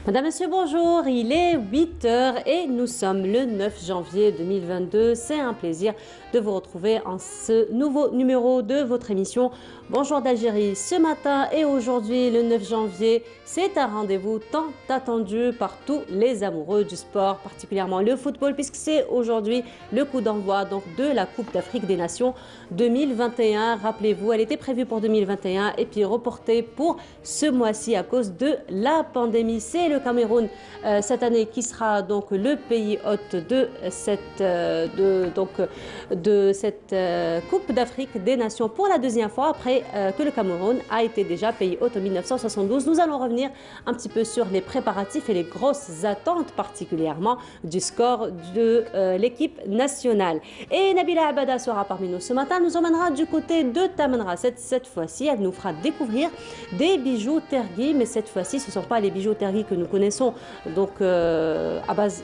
Madame, Monsieur, bonjour. Il est 8 heures et nous sommes le 9 janvier 2022. C'est un plaisir de vous retrouver en ce nouveau numéro de votre émission Bonjour d'Algérie. Ce matin et aujourd'hui, le 9 janvier, c'est un rendez-vous tant attendu par tous les amoureux du sport, particulièrement le football, puisque c'est aujourd'hui le coup d'envoi donc de la Coupe d'Afrique des Nations 2021. Rappelez-vous, elle était prévue pour 2021 et puis reportée pour ce mois-ci à cause de la pandémie. C'est le Cameroun cette année qui sera donc le pays hôte de cette, Coupe d'Afrique des Nations pour la deuxième fois après que le Cameroun a été déjà pays hôte en 1972. Nous allons revenir un petit peu sur les préparatifs et les grosses attentes particulièrement du score de l'équipe nationale. Et Nabila Abada sera parmi nous ce matin, nous emmènera du côté de Tamanrasset. Cette fois-ci, elle nous fera découvrir des bijoux Tergui, mais cette fois-ci, ce ne sont pas les bijoux Tergui que nous connaissons, donc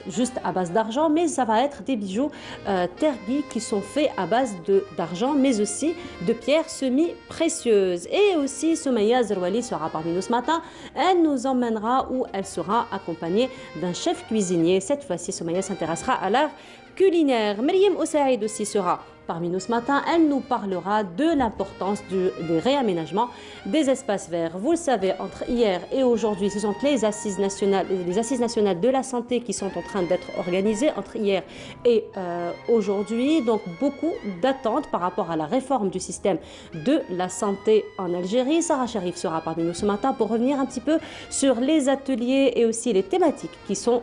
juste à base d'argent, mais ça va être des bijoux Tergui qui sont faits à base d'argent, mais aussi de pierres semi-précieuses. Et aussi, Soumaya Zerwali sera parmi nous ce matin. Elle nous emmènera où elle sera accompagnée d'un chef cuisinier. Cette fois-ci, Soumaya s'intéressera à l'art culinaire. Meriem Oussaïd aussi sera parmi nous ce matin. Elle nous parlera de l'importance des réaménagements des espaces verts. Vous le savez, entre hier et aujourd'hui, ce sont les assises nationales de la santé qui sont en train d'être organisées entre hier et aujourd'hui. Donc beaucoup d'attentes par rapport à la réforme du système de la santé en Algérie. Sarah Cherif sera parmi nous ce matin pour revenir un petit peu sur les ateliers et aussi les thématiques qui sont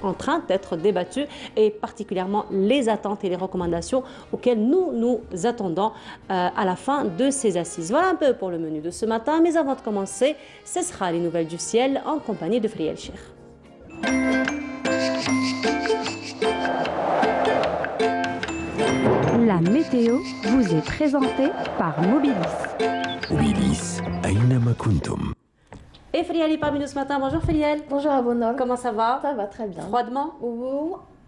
en train d'être débattues et particulièrement les attentes et les recommandations auxquelles nous attendons à la fin de ces assises. Voilà un peu pour le menu de ce matin, mais avant de commencer, ce sera les nouvelles du ciel en compagnie de Friel Cheikh. La météo vous est présentée par Mobilis. Mobilis, أينما كنتم. Et Friel est parmi nous ce matin. Bonjour Friel. Bonjour Abonol. Comment ça va? Ça va très bien. Froidement?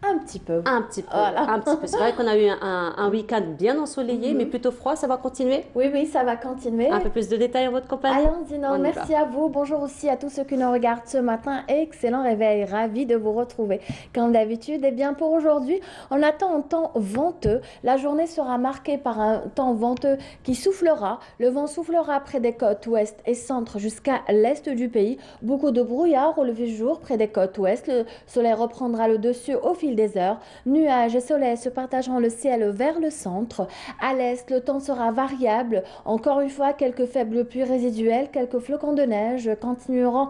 Un petit peu. Un petit peu. Voilà. Un petit peu. C'est vrai qu'on a eu un week-end bien ensoleillé, mais plutôt froid. Ça va continuer? Oui, ça va continuer. Un peu plus de détails en votre compagnie? Allons-y, merci à vous. Bonjour aussi à tous ceux qui nous regardent ce matin. Excellent réveil, ravi de vous retrouver. Comme d'habitude, eh bien pour aujourd'hui, on attend un temps venteux. La journée sera marquée par un temps venteux qui soufflera. Le vent soufflera près des côtes ouest et centre jusqu'à l'est du pays. Beaucoup de brouillard au lever du jour près des côtes ouest. Le soleil reprendra le dessus au fil des heures. Nuages et soleil se partageront le ciel vers le centre. À l'est, le temps sera variable. Encore une fois, quelques faibles pluies résiduelles, quelques flocons de neige continueront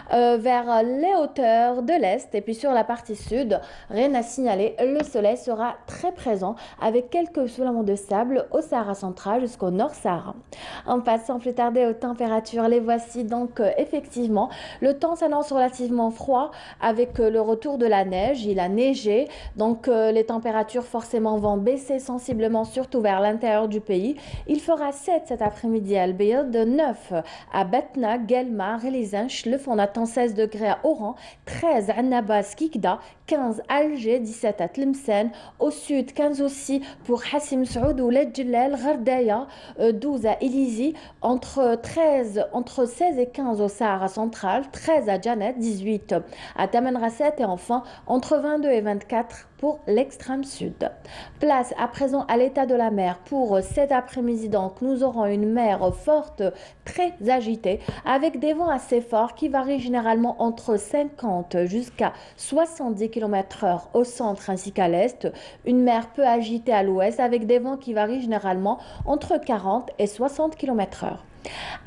vers les hauteurs de l'est. Et puis sur la partie sud, rien à signaler. Le soleil sera très présent avec quelques soulèvements de sable au Sahara central jusqu'au Nord Sahara. En passant plus tarder aux températures, les voici donc effectivement. Le temps s'annonce relativement froid avec le retour de la neige. Il a neigé. Donc les températures forcément vont baisser sensiblement, surtout vers l'intérieur du pays. Il fera 7 cet après-midi à Al-Bayad, 9 à Batna, Guelma, Relizanch. Le on attend 16 degrés à Oran, 13 à Nabas, Kikda, 15 à Alger, 17 à Tlemcen. Au sud, 15 aussi pour Hassim Saoud ou Ledjilal, Ghardaya, 12 à Elizi, entre 16 et 15 au Sahara central, 13 à Janet, 18 à Tamanrasset et enfin entre 22 et 24 pour l'extrême sud. Place à présent à l'état de la mer pour cet après-midi. Donc nous aurons une mer forte, très agitée, avec des vents assez forts qui varient généralement entre 50 jusqu'à 70 km/h au centre ainsi qu'à l'est. Une mer peu agitée à l'ouest avec des vents qui varient généralement entre 40 et 60 km/h.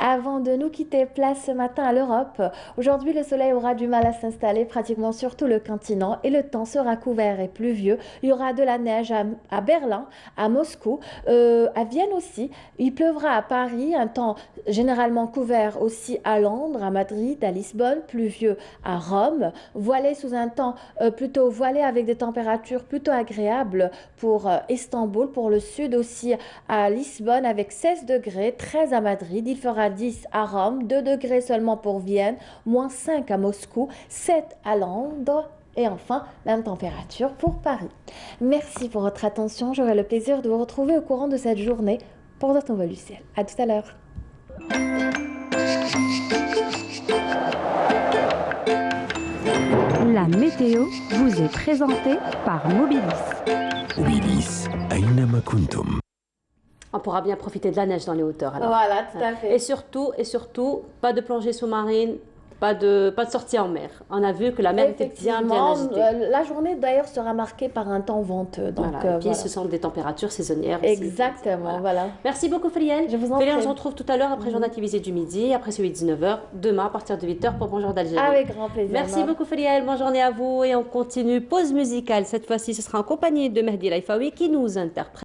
Avant de nous quitter, place ce matin à l'Europe. Aujourd'hui, le soleil aura du mal à s'installer pratiquement sur tout le continent et le temps sera couvert et pluvieux. Il y aura de la neige à Berlin, à Moscou, à Vienne aussi. Il pleuvra à Paris, un temps généralement couvert aussi à Londres, à Madrid, à Lisbonne, pluvieux à Rome. Voilé sous un temps plutôt voilé avec des températures plutôt agréables pour Istanbul, pour le sud aussi à Lisbonne avec 16 degrés, 13 à Madrid. Il fera 10 à Rome, 2 degrés seulement pour Vienne, moins 5 à Moscou, 7 à Londres et enfin même température pour Paris. Merci pour votre attention. J'aurai le plaisir de vous retrouver au courant de cette journée pour notre envol du ciel. À tout à l'heure. La météo vous est présentée par Mobilis. Mobilis, أينما كنتم. On pourra bien profiter de la neige dans les hauteurs. Alors. Voilà, tout à fait. Et surtout, pas de plongée sous-marine, pas de sortie en mer. On a vu que la mer était bien agitée. La journée d'ailleurs sera marquée par un temps venteux. Donc, voilà. Et puis ce sont des températures saisonnières. Exactement, voilà. Merci beaucoup Feliel. Je vous en Feliel, prie. on se retrouve tout à l'heure après le journal télévisé du midi, après celui de 19h, demain à partir de 8h pour Bonjour d'Algérie. Avec grand plaisir. Merci beaucoup Feliel, bonne journée à vous et on continue. Pause musicale, cette fois-ci ce sera en compagnie de Mehdi Laifaoui qui nous interprète.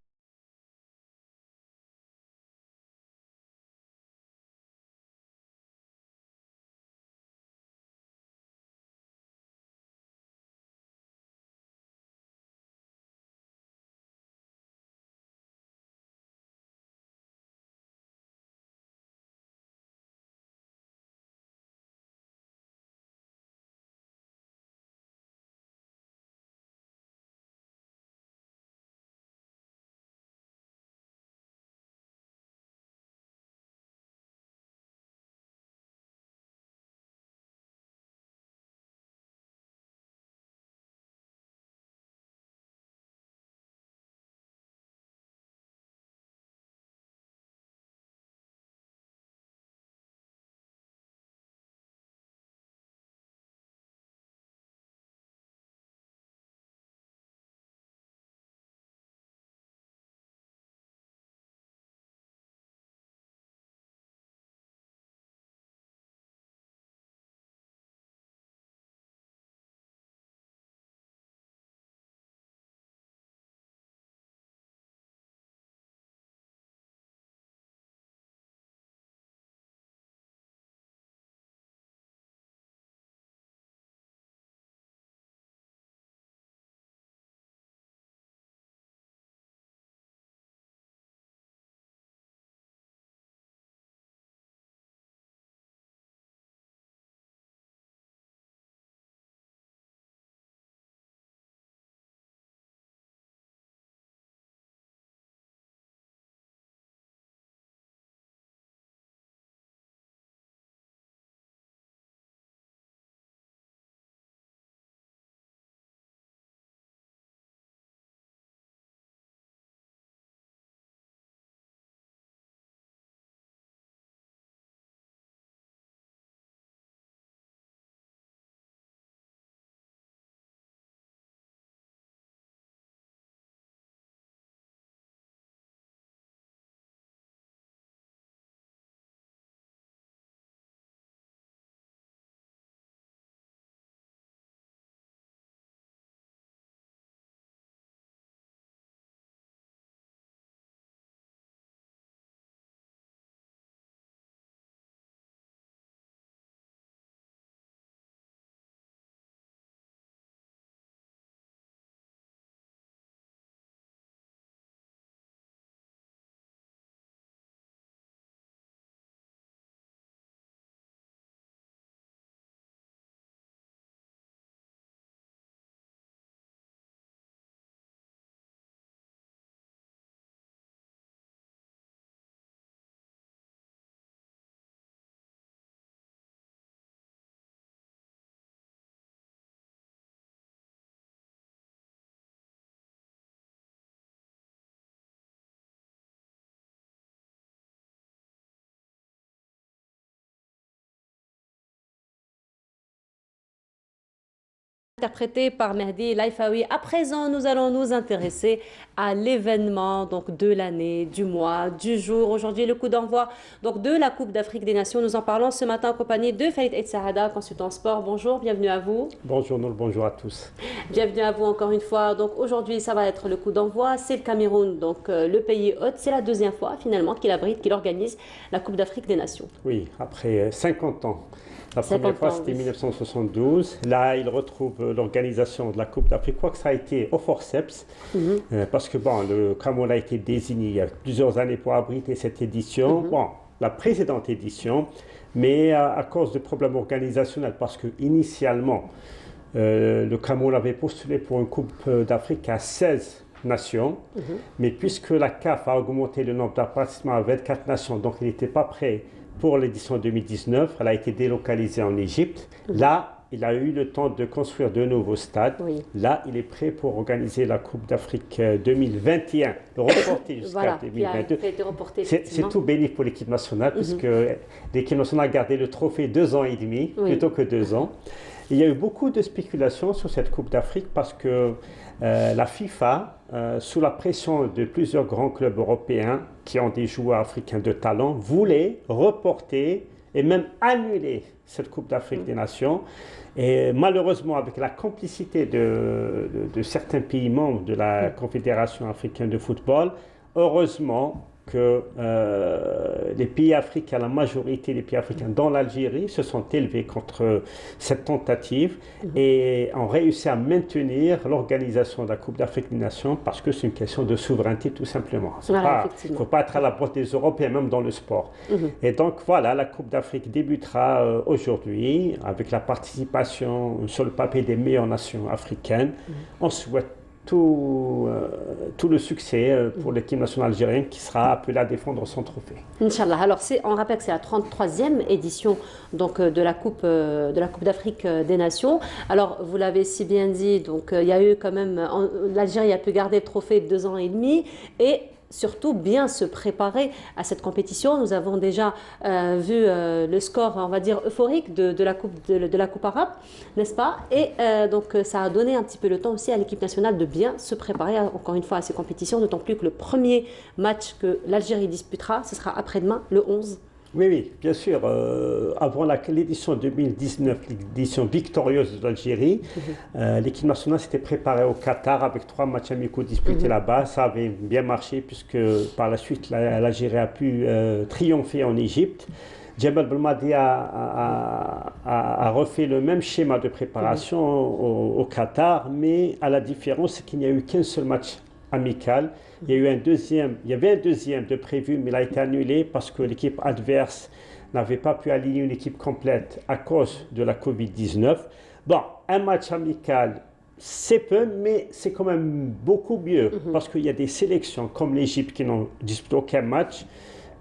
Interprété par Mehdi Laifaoui. À présent, nous allons nous intéresser à l'événement donc de l'année, du mois, du jour. Aujourd'hui, le coup d'envoi donc de la Coupe d'Afrique des Nations. Nous en parlons ce matin en compagnie de Faïd El Saada, consultant sport. Bonjour, bienvenue à vous. Bonjour Nour, bonjour à tous. Bienvenue à vous encore une fois. Donc aujourd'hui, ça va être le coup d'envoi. C'est le Cameroun, donc le pays hôte. C'est la deuxième fois finalement qu'il abrite, qu'il organise la Coupe d'Afrique des Nations. Oui, après 50 ans. La première fois, c'était 1972. Là, il retrouve l'organisation de la Coupe d'Afrique. Quoi que ça a été au forceps, parce que bon, le Cameroun a été désigné il y a plusieurs années pour abriter cette édition. Bon, la précédente édition, mais à cause de problèmes organisationnels, parce que initialement, le Cameroun avait postulé pour une Coupe d'Afrique à 16 nations, mais puisque la CAF a augmenté le nombre de participants à 24 nations, donc il n'était pas prêt pour l'édition 2019, elle a été délocalisée en Égypte. Là, il a eu le temps de construire de nouveaux stades. Oui. Là, il est prêt pour organiser la Coupe d'Afrique 2021, reportée jusqu'à Voilà, 2022. qui a été reporté, C'est effectivement. tout béni pour l'équipe nationale, puisque l'équipe nationale a gardé le trophée 2 ans et demi, plutôt que 2 ans. Il y a eu beaucoup de spéculations sur cette Coupe d'Afrique parce que la FIFA, sous la pression de plusieurs grands clubs européens qui ont des joueurs africains de talent, voulait reporter et même annuler cette Coupe d'Afrique des Nations. Et malheureusement, avec la complicité de certains pays membres de la Confédération africaine de football, heureusement que les pays africains, la majorité des pays africains dans l'Algérie se sont élevés contre cette tentative et ont réussi à maintenir l'organisation de la Coupe d'Afrique des Nations parce que c'est une question de souveraineté tout simplement. Il ne faut pas être à la porte des Européens, même dans le sport. Et donc voilà, la Coupe d'Afrique débutera aujourd'hui avec la participation sur le papier des meilleures nations africaines. On souhaite tout le succès pour l'équipe nationale algérienne qui sera appelée à défendre son trophée. Inch'Allah. Alors, on rappelle que c'est la 33e édition donc, de la Coupe d'Afrique des Nations. Alors, vous l'avez si bien dit, donc, il y a eu quand même, l'Algérie a pu garder le trophée 2 ans et demi et surtout bien se préparer à cette compétition. Nous avons déjà vu le score, on va dire, euphorique de la coupe arabe, n'est-ce pas? Et donc ça a donné un petit peu le temps aussi à l'équipe nationale de bien se préparer encore une fois à ces compétitions, d'autant plus que le premier match que l'Algérie disputera, ce sera après-demain, le 11. Oui, bien sûr. Avant l'édition 2019, l'édition victorieuse de l'Algérie, l'équipe nationale s'était préparée au Qatar avec 3 matchs amicaux disputés là-bas. Ça avait bien marché puisque par la suite, l'Algérie a pu triompher en Égypte. Djebel Belmadi a refait le même schéma de préparation au Qatar, mais à la différence, c'est qu'il n'y a eu qu'un seul match amical. Il y avait un deuxième de prévu, mais il a été annulé parce que l'équipe adverse n'avait pas pu aligner une équipe complète à cause de la Covid-19. Bon, un match amical, c'est peu, mais c'est quand même beaucoup mieux parce qu'il y a des sélections comme l'Égypte qui n'ont disputé aucun match,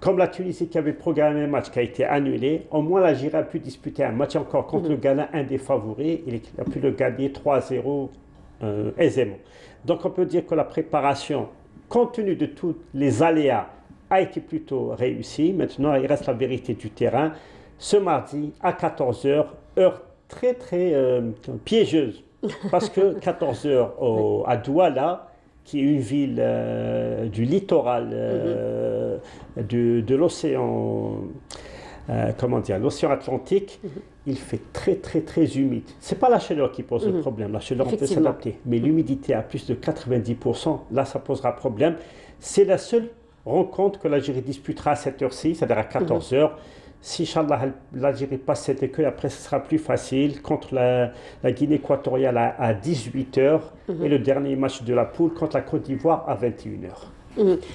comme la Tunisie qui avait programmé un match qui a été annulé. Au moins, l'Algérie a pu disputer un match encore contre le Ghana, un des favoris. Il a pu le gagner 3-0 aisément. Donc, on peut dire que la préparation, compte tenu de tous les aléas, a été plutôt réussie. Maintenant, il reste la vérité du terrain. Ce mardi, à 14h, heure très, très piégeuse. Parce que 14h à Douala, qui est une ville du littoral de l'océan, l'océan Atlantique, il fait très, très, très humide. Ce n'est pas la chaleur qui pose le problème. La chaleur, on peut s'adapter. Mais l'humidité à plus de 90%, là, ça posera problème. C'est la seule rencontre que l'Algérie disputera à cette heure-ci, c'est-à-dire à 14h. Si, Inch'Allah, l'Algérie passe cet écueil, après, ce sera plus facile. Contre la Guinée équatoriale à 18h. Et le dernier match de la poule contre la Côte d'Ivoire à 21h.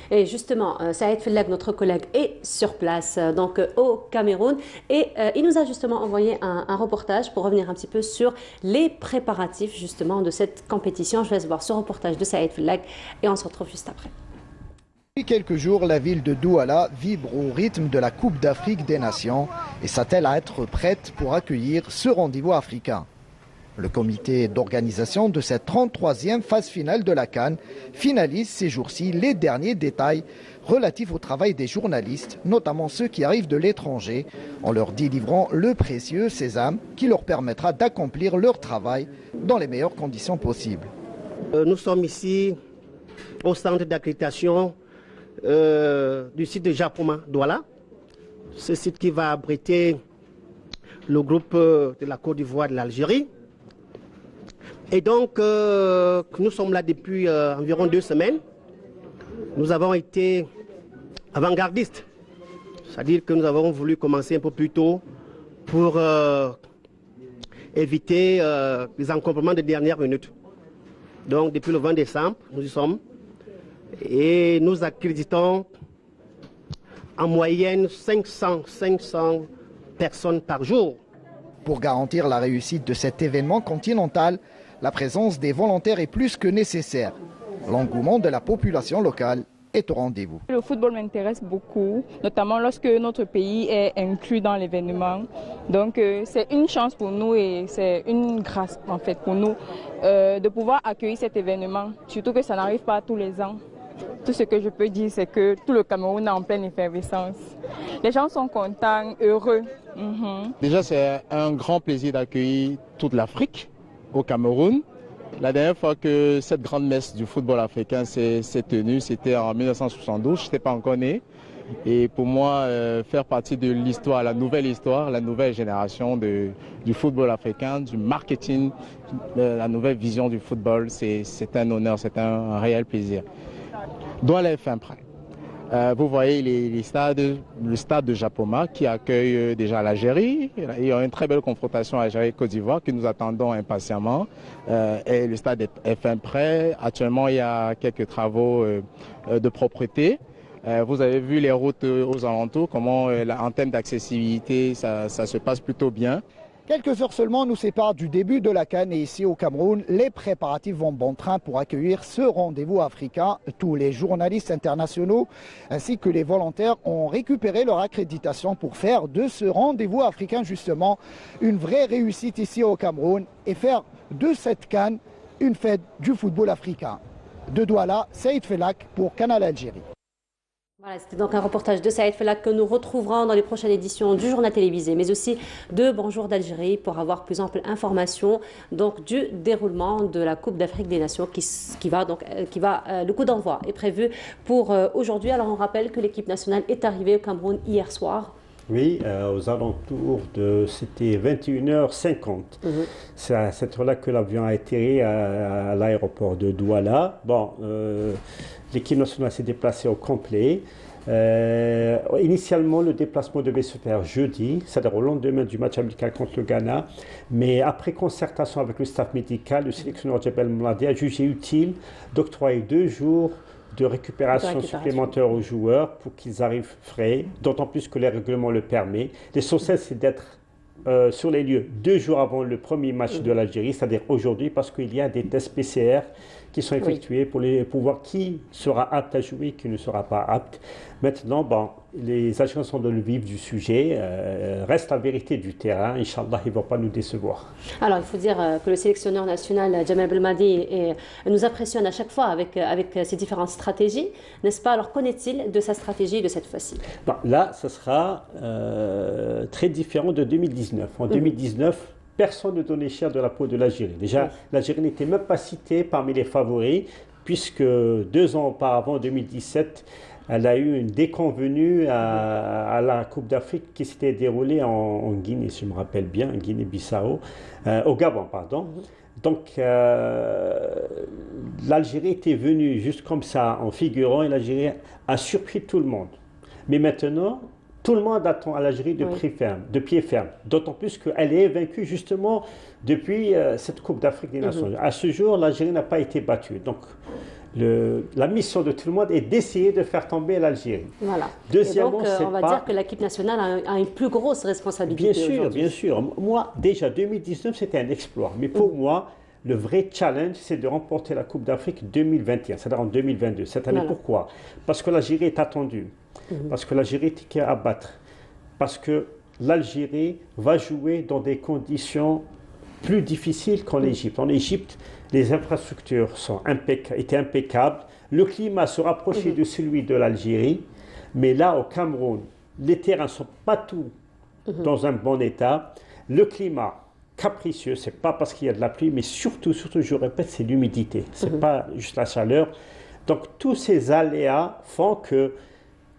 Et justement, Saïd Fellag, notre collègue, est sur place donc au Cameroun et il nous a justement envoyé un reportage pour revenir un petit peu sur les préparatifs justement de cette compétition. Je laisse voir ce reportage de Saïd Fellag et on se retrouve juste après. Depuis quelques jours, la ville de Douala vibre au rythme de la Coupe d'Afrique des Nations et s'attelle à être prête pour accueillir ce rendez-vous africain. Le comité d'organisation de cette 33e phase finale de la CAN finalise ces jours-ci les derniers détails relatifs au travail des journalistes, notamment ceux qui arrivent de l'étranger, en leur délivrant le précieux sésame qui leur permettra d'accomplir leur travail dans les meilleures conditions possibles. Nous sommes ici au centre d'accréditation du site de Japoma Douala, ce site qui va abriter le groupe de la Côte d'Ivoire et de l'Algérie. Et donc, nous sommes là depuis environ 2 semaines. Nous avons été avant-gardistes, c'est-à-dire que nous avons voulu commencer un peu plus tôt pour éviter les encombrements de dernière minute. Donc, depuis le 20 décembre, nous y sommes. Et nous accréditons en moyenne 500 personnes par jour. Pour garantir la réussite de cet événement continental, la présence des volontaires est plus que nécessaire. L'engouement de la population locale est au rendez-vous. Le football m'intéresse beaucoup, notamment lorsque notre pays est inclus dans l'événement. Donc c'est une chance pour nous et c'est une grâce en fait pour nous de pouvoir accueillir cet événement, surtout que ça n'arrive pas tous les ans. Tout ce que je peux dire, c'est que tout le Cameroun est en pleine effervescence. Les gens sont contents, heureux. Déjà, c'est un grand plaisir d'accueillir toute l'Afrique au Cameroun. La dernière fois que cette grande messe du football africain s'est tenue, c'était en 1972, je n'étais pas encore né. Et pour moi, faire partie de l'histoire, la nouvelle génération du football africain, du marketing, la nouvelle vision du football, c'est un honneur, c'est un réel plaisir. Douala est fin prêt. Vous voyez le stade de Japoma qui accueille déjà l'Algérie. Il y a une très belle confrontation Algérie-Côte d'Ivoire que nous attendons impatiemment. Et le stade est fin prêt. Actuellement, il y a quelques travaux de propreté. Vous avez vu les routes aux alentours, comment en termes d'accessibilité, ça se passe plutôt bien. Quelques heures seulement nous séparent du début de la CAN et ici au Cameroun, les préparatifs vont bon train pour accueillir ce rendez-vous africain. Tous les journalistes internationaux ainsi que les volontaires ont récupéré leur accréditation pour faire de ce rendez-vous africain justement une vraie réussite ici au Cameroun et faire de cette CAN une fête du football africain. De Douala, Saïd Felak pour Canal Algérie. Voilà, c'était donc un reportage de Saïd Felak que nous retrouverons dans les prochaines éditions du journal télévisé, mais aussi de Bonjour d'Algérie pour avoir plus ample information donc du déroulement de la Coupe d'Afrique des Nations le coup d'envoi est prévu pour aujourd'hui. Alors on rappelle que l'équipe nationale est arrivée au Cameroun hier soir. Oui, aux alentours de, c'était 21h50. C'est à cette heure-là que l'avion a atterri à l'aéroport de Douala. Bon, l'équipe nationale s'est déplacée au complet. Initialement, le déplacement devait se faire jeudi, c'est-à-dire au lendemain du match amical contre le Ghana. Mais après concertation avec le staff médical, le sélectionneur Djebel Mladi a jugé utile d'octroyer 2 jours de récupération supplémentaire aux joueurs pour qu'ils arrivent frais, d'autant plus que les règlements le permettent. L'essentiel, c'est d'être sur les lieux 2 jours avant le premier match de l'Algérie, c'est-à-dire aujourd'hui, parce qu'il y a des tests PCR qui sont effectués pour voir qui sera apte à jouer et qui ne sera pas apte. Maintenant, bon, les agents sont dans le vif du sujet. Reste la vérité du terrain. Inch'Allah, ils ne vont pas nous décevoir. Alors, il faut dire que le sélectionneur national, Djamel Belmadi, nous impressionne à chaque fois avec ses différentes stratégies, n'est-ce pas? Alors, qu'en est-il de sa stratégie de cette fois-ci? Bon, là, ce sera très différent de 2019. En 2019, personne ne donnait cher de la peau de l'Algérie. Déjà, l'Algérie n'était même pas citée parmi les favoris, puisque 2 ans auparavant, en 2017, elle a eu une déconvenue à la Coupe d'Afrique qui s'était déroulée en Guinée, si je me rappelle bien, en Guinée-Bissau, au Gabon, pardon. Donc, l'Algérie était venue juste comme ça, en figurant, et l'Algérie a surpris tout le monde. Mais maintenant, tout le monde attend à l'Algérie de pied ferme, d'autant plus qu'elle est vaincue justement depuis cette Coupe d'Afrique des Nations. À ce jour, l'Algérie n'a pas été battue. Donc, la mission de tout le monde est d'essayer de faire tomber l'Algérie. Voilà. Deuxièmement, donc, on va dire que l'équipe nationale a une plus grosse responsabilité. Bien sûr, bien sûr. Moi, déjà, 2019, c'était un exploit. Mais pour moi, le vrai challenge, c'est de remporter la Coupe d'Afrique 2021, c'est-à-dire en 2022. Cette année, pourquoi? Parce que l'Algérie est attendue. Parce que l'Algérie est à battre. Parce que l'Algérie va jouer dans des conditions plus difficiles qu'en Égypte. En Égypte, les infrastructures étaient impeccables. Le climat se rapprochait de celui de l'Algérie. Mais là, au Cameroun, les terrains ne sont pas tous dans un bon état. Le climat, capricieux, ce n'est pas parce qu'il y a de la pluie, mais surtout, je répète, c'est l'humidité. Ce n'est pas juste la chaleur. Donc, tous ces aléas font que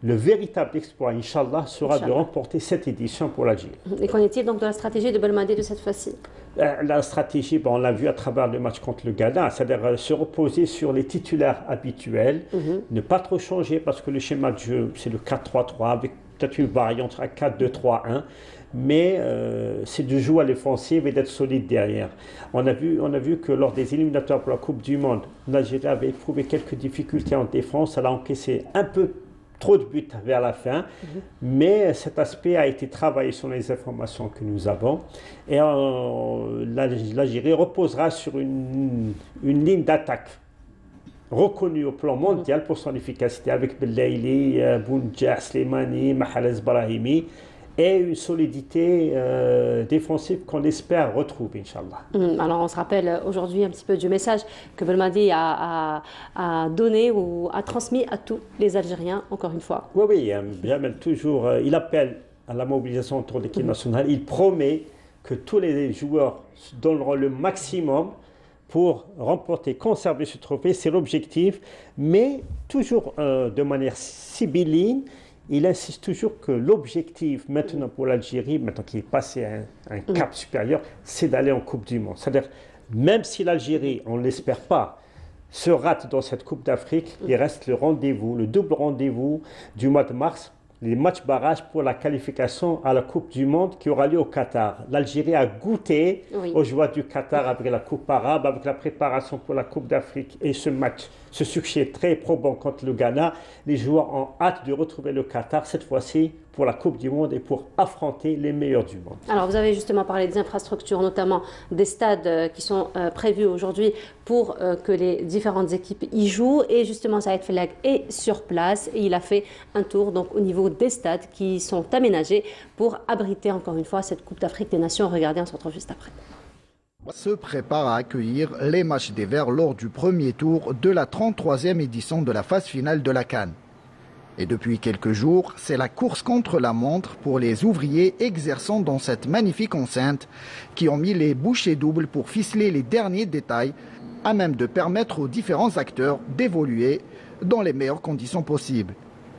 le véritable exploit, Inch'Allah, sera de remporter cette édition pour l'Algérie. Et qu'en est-il donc de la stratégie de Belmadi de cette fois-ci? La stratégie, on l'a vu à travers le match contre le Ghana, c'est-à-dire se reposer sur les titulaires habituels, ne pas trop changer parce que le schéma de jeu, c'est le 4-3-3 avec peut-être une variante à 4-2-3-1. Mais c'est de jouer à l'offensive et d'être solide derrière. On a vu que lors des éliminatoires pour la Coupe du Monde, l'Algérie avait éprouvé quelques difficultés en défense. Elle a encaissé un peu trop de buts vers la fin, mais cet aspect a été travaillé sur les informations que nous avons. Et l'Algérie reposera sur une ligne d'attaque reconnu au plan mondial pour son efficacité avec Bellaili, Bounja, Slimani, Mahrez Brahimi et une solidité défensive qu'on espère retrouver, Inch'Allah. Alors on se rappelle aujourd'hui un petit peu du message que Belmadi a donné ou a transmis à tous les Algériens, encore une fois. Oui, Jamel toujours, il appelle à la mobilisation autour de l'équipe nationale. Il promet que tous les joueurs donneront le maximum pour remporter, conserver ce trophée. C'est l'objectif, mais toujours de manière sibylline. Il insiste toujours que l'objectif maintenant pour l'Algérie, maintenant qu'il est passé à un cap supérieur, c'est d'aller en Coupe du Monde. C'est-à-dire, même si l'Algérie, on ne l'espère pas, se rate dans cette Coupe d'Afrique, il reste le rendez-vous, le double rendez-vous du mois de mars, les matchs barrages pour la qualification à la Coupe du Monde qui aura lieu au Qatar. L'Algérie a goûté aux joies du Qatar avec la Coupe arabe, avec la préparation pour la Coupe d'Afrique et ce match, ce succès très probant contre le Ghana. Les joueurs ont hâte de retrouver le Qatar cette fois-ci pour la Coupe du Monde et pour affronter les meilleurs du monde. Alors vous avez justement parlé des infrastructures, notamment des stades qui sont prévus aujourd'hui pour que les différentes équipes y jouent. Et justement, Saïd Fellag est sur place et il a fait un tour donc, au niveau des stades qui sont aménagés pour abriter encore une fois cette Coupe d'Afrique des Nations. Regardez, on se retrouve juste après. Se prépare à accueillir les matchs des Verts lors du premier tour de la 33e édition de la phase finale de la CAN. Et depuis quelques jours, c'est la course contre la montre pour les ouvriers exerçant dans cette magnifique enceinte qui ont mis les bouchées doubles pour ficeler les derniers détails à même de permettre aux différents acteurs d'évoluer dans les meilleures conditions possibles.